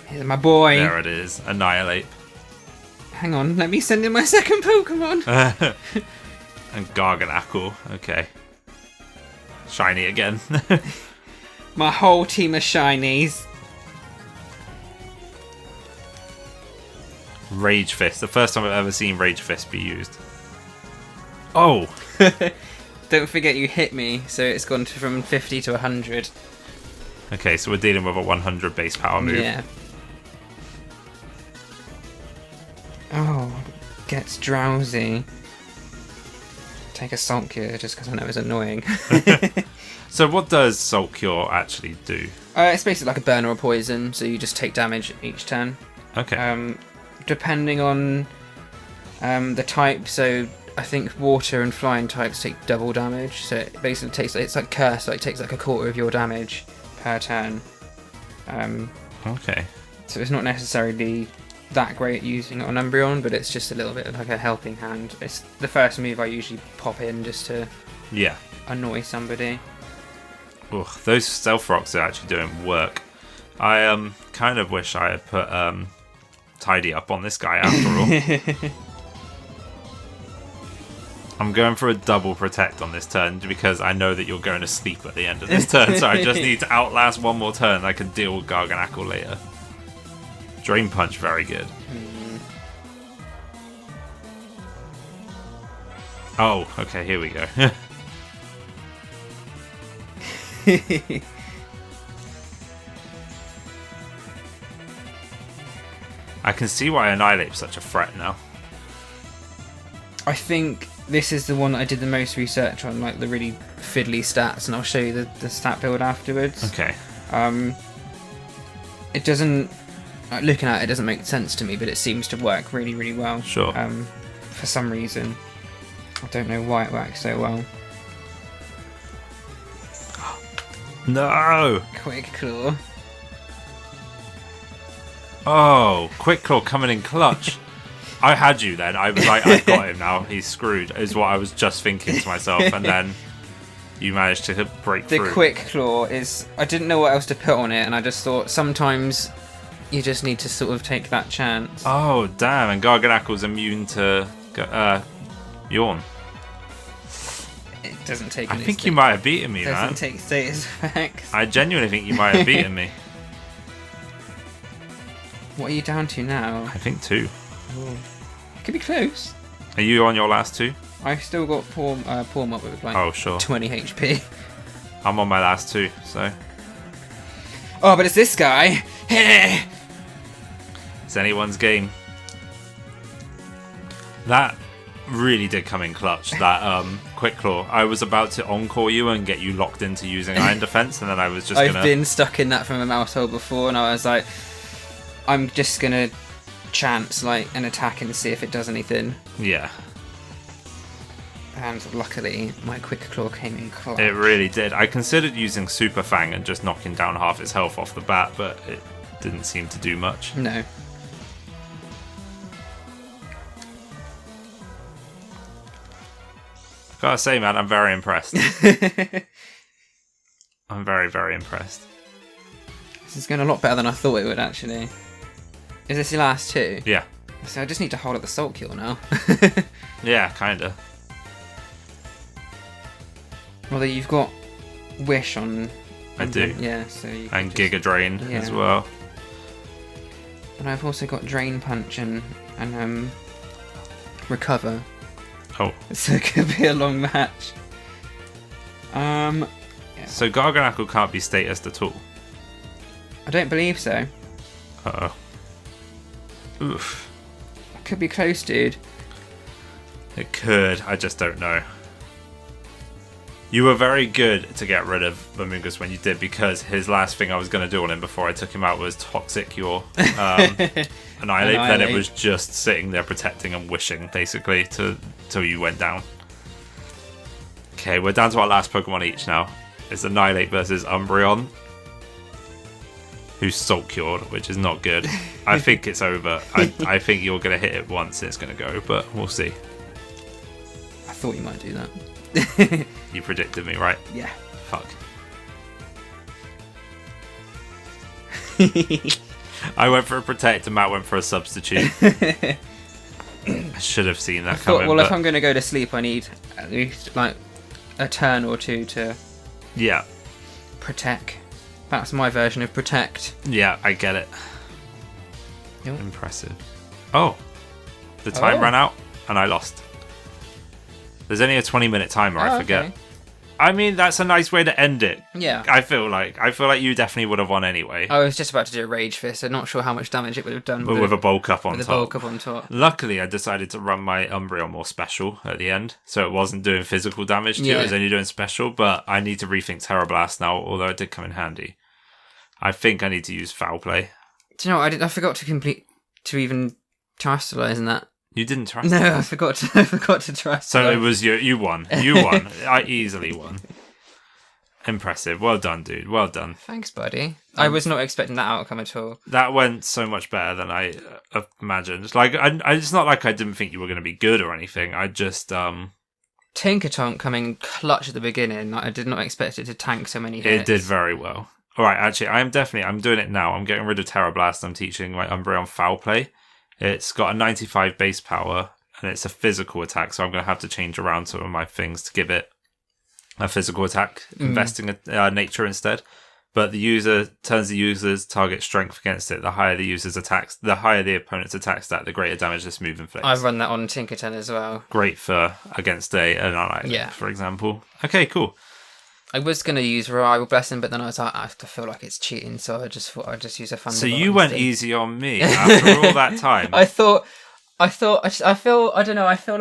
Here's my boy. There it is. Annihilate. Hang on, let me send in my second Pokemon. And Garganacl. Okay. Shiny again. My whole team of shinies. Rage Fist. The first time I've ever seen Rage Fist be used. Oh! Don't forget you hit me, so it's gone from 50 to 100. Okay, so we're dealing with a 100 base power move. Yeah. Oh, gets drowsy. take a Salt Cure just because I know it's annoying. So what does Salt Cure actually do? It's basically like a burn or a poison, so you just take damage each turn. Okay. Depending on the type, so I think water and flying types take double damage, so it basically takes, it's like curse, so it takes like a quarter of your damage per turn. Okay. So it's not necessarily that great using it on Umbreon, but it's just a little bit like a helping hand. It's the first move I usually pop in just to annoy somebody. Ugh, those stealth rocks are actually doing work. I kind of wish I had put Tidy Up on this guy after all. I'm going for a double protect on this turn because I know that you're going to sleep at the end of this turn, so I just need to outlast one more turn. I can deal with Garganacl later. Drain Punch, very good. Oh, okay, here we go. I can see why Annihilate's such a threat now. I think this is the one that I did the most research on, like the really fiddly stats, and I'll show you the stat build afterwards. Okay. It doesn't, looking at it, doesn't make sense to me, but it seems to work really, really well. Sure. For some reason. I don't know why it works so well. No! Quick Claw. Oh, Quick Claw coming in clutch. I had you then. I was like, I've got him now. He's screwed, is what I was just thinking to myself. And then you managed to break through. The Quick Claw is... I didn't know what else to put on it, and I just thought sometimes you just need to sort of take that chance. Oh, damn. And Garganacl's immune to Yawn. It doesn't take... I think you might have beaten me, it man. doesn't take status effects. I genuinely think you might have beaten me. What are you down to now? I think 2. Ooh. Could be close. Are you on your last 2? I've still got Palm up with like Oh, sure. 20 HP. I'm on my last 2, so... Oh, but it's this guy. It's anyone's game. That really did come in clutch, that Quick Claw. I was about to encore you and get you locked into using Iron Defense, and then I was just I've been stuck in that from a mouse hole before, and I was like, I'm just gonna chance like an attack and see if it does anything. Yeah. And luckily, my Quick Claw came in clutch. It really did. I considered using Super Fang and just knocking down half his health off the bat, but it didn't seem to do much. No. Gotta say, man, I'm very impressed. I'm very, very impressed. This is going a lot better than I thought it would, actually. Is this your last 2? Yeah. So I just need to hold up the Salt Cure now. Yeah, kinda. Although you've got Wish on... I do. Yeah, so you And can Giga Drain as Yeah. well. And I've also got Drain Punch and Recover. Oh. So it could be a long match. Yeah. So Garganacl can't be statused at all? I don't believe so. Uh-oh. Oof. Could be close, dude. It could, I just don't know. You were very good to get rid of Mamungus when you did, because his last thing I was going to do on him before I took him out was Toxic your Annihilate. Then it was just sitting there protecting and wishing, basically, till you went down. Okay, we're down to our last Pokemon each now. It's Annihilate versus Umbreon, who's Salt Cured, which is not good. I think it's over. I think you're going to hit it once and it's going to go, but we'll see. I thought you might do that. You predicted me, right? Yeah. Fuck. I went for a protect and Matt went for a substitute. I should have seen that coming. Well, if I'm going to go to sleep, I need at least like a turn or 2 to protect. That's my version of protect. Yeah, I get it. Yep. Impressive. Oh, the time ran out and I lost. There's only a 20-minute timer, I forget. Okay. I mean, that's a nice way to end it. Yeah. I feel like you definitely would have won anyway. I was just about to do a Rage Fist. I'm not sure how much damage it would have done. But with a bulk up on top. With a bulk up on top. Luckily, I decided to run my Umbreon more special at the end, so it wasn't doing physical damage to it. It was only doing special, but I need to rethink Terra Blast now, although it did come in handy. I think I need to use Foul Play. Do you know what? I forgot to even Terastallize in that. You didn't try. No, I forgot to Terastallize. So it was you won. You won. I easily won. Impressive. Well done, dude. Well done. Thanks, buddy. I was not expecting that outcome at all. That went so much better than I imagined. Like, it's not like I didn't think you were going to be good or anything. I just Tinkatonk coming clutch at the beginning. I did not expect it to tank so many hits. It did very well. All right, actually, I'm doing it now. I'm getting rid of Terra Blast. I'm teaching my Umbreon Foul Play. It's got a 95 base power, and it's a physical attack, so I'm going to have to change around some of my things to give it a physical attack, investing nature instead. But the user turns the user's target strength against it. The higher the user's attacks, the higher the opponent's attack stat, the greater damage this move inflicts. I've run that on Tinkerton as well. Great for against an ally, for example. Okay, cool. I was going to use Revival Blessing, but then I was like, I feel like it's cheating, so I just thought I'd just use a Thunderbolt. So you went easy on me after all that time. I feel like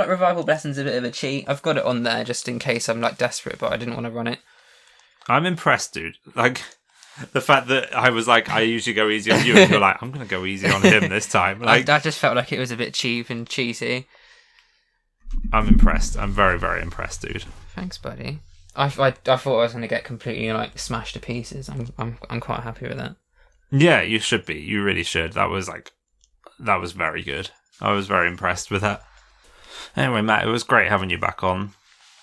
Revival Blessing's a bit of a cheat. I've got it on there just in case I'm like desperate, but I didn't want to run it. I'm impressed, dude. Like, the fact that I was like, I usually go easy on you, and you're like, I'm going to go easy on him this time. Like, I just felt like it was a bit cheap and cheesy. I'm impressed. I'm very, very impressed, dude. Thanks, buddy. I thought I was going to get completely like smashed to pieces. I'm quite happy with that. Yeah, you should be. You really should. That was very good. I was very impressed with that. Anyway, Matt, it was great having you back on.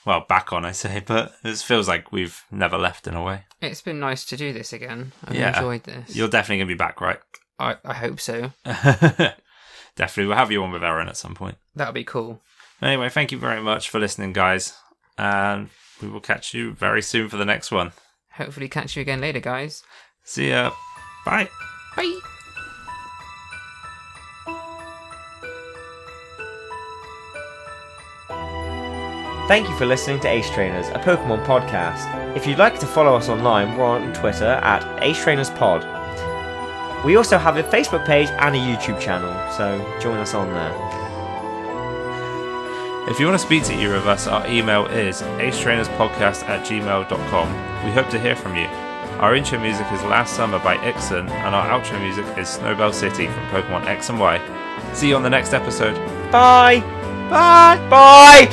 Well, back on, I say, but it feels like we've never left in a way. It's been nice to do this again. I've enjoyed this. You're definitely going to be back, right? I hope so. Definitely. We'll have you on with Aaron at some point. That'll be cool. Anyway, thank you very much for listening, guys. And we will catch you very soon for the next one. Hopefully catch you again later, guys. See ya. Bye. Bye. Thank you for listening to Ace Trainers, a Pokemon podcast. If you'd like to follow us online, we're on Twitter at Ace Trainers Pod. We also have a Facebook page and a YouTube channel, so join us on there. If you want to speak to either of us, our email is acetrainerspodcast@gmail.com. We hope to hear from you. Our intro music is Last Summer by Ixon, and our outro music is Snowbell City from Pokemon X and Y. See you on the next episode. Bye! Bye! Bye!